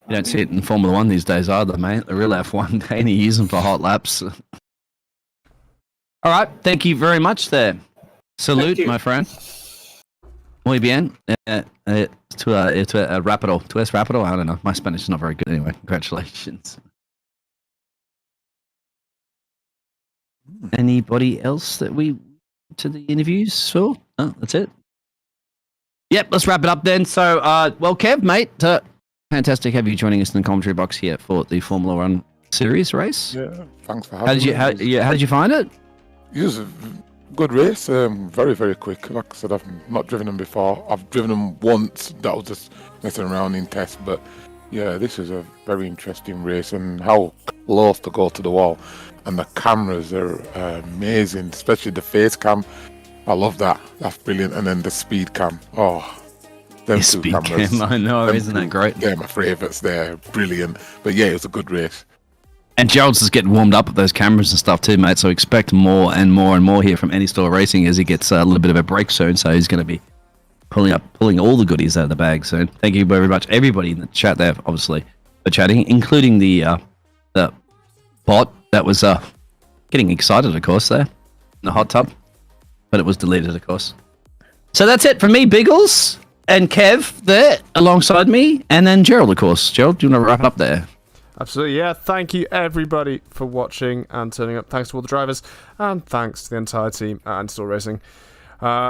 You don't see it in Formula 1 these days either, mate. The real F1, they only use them for hot laps. All right, thank you very much there. Salute, my friend. Muy bien. To Rapido. To es Rapido? I don't know. My Spanish is not very good anyway. Congratulations. Anybody else that we to the interviews for? Oh, that's it. Yep, let's wrap it up then. So, well, Kev, mate, Fantastic to have you joining us in the commentary box here for the Formula One series race. Yeah, thanks for having me. How did you find it? It was a good race, very, very quick. Like I said, I've not driven them before. I've driven them once, that was just messing around in tests, but yeah, this is a very interesting race, and how close to go to the wall. And the cameras are amazing, especially the face cam. I love that. That's brilliant. And then the speed cam. Oh, them two Speed cameras. cam, I know, them isn't two, that great? They're my favourites. They're brilliant. But yeah, it was a good race. And Gerald's just getting warmed up with those cameras and stuff too, mate. So expect more and more and more here from Any Store Racing as he gets a little bit of a break soon. So he's going to be pulling all the goodies out of the bag soon. Thank you very much, everybody in the chat there, obviously, for chatting, including the bot that was getting excited, of course, there in the hot tub, but it was deleted, of course. So that's it from me, Biggles, and Kev there alongside me, and then Gerald, of course. Gerald, do you want to wrap it up there? Absolutely, yeah. Thank you, everybody, for watching and turning up. Thanks to all the drivers, and thanks to the entire team at Install Racing.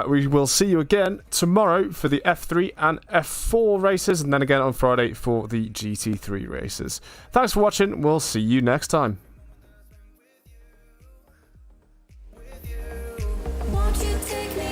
We will see you again tomorrow for the F3 and F4 races, and then again on Friday for the GT3 races. Thanks for watching. We'll see you next time. Won't you take me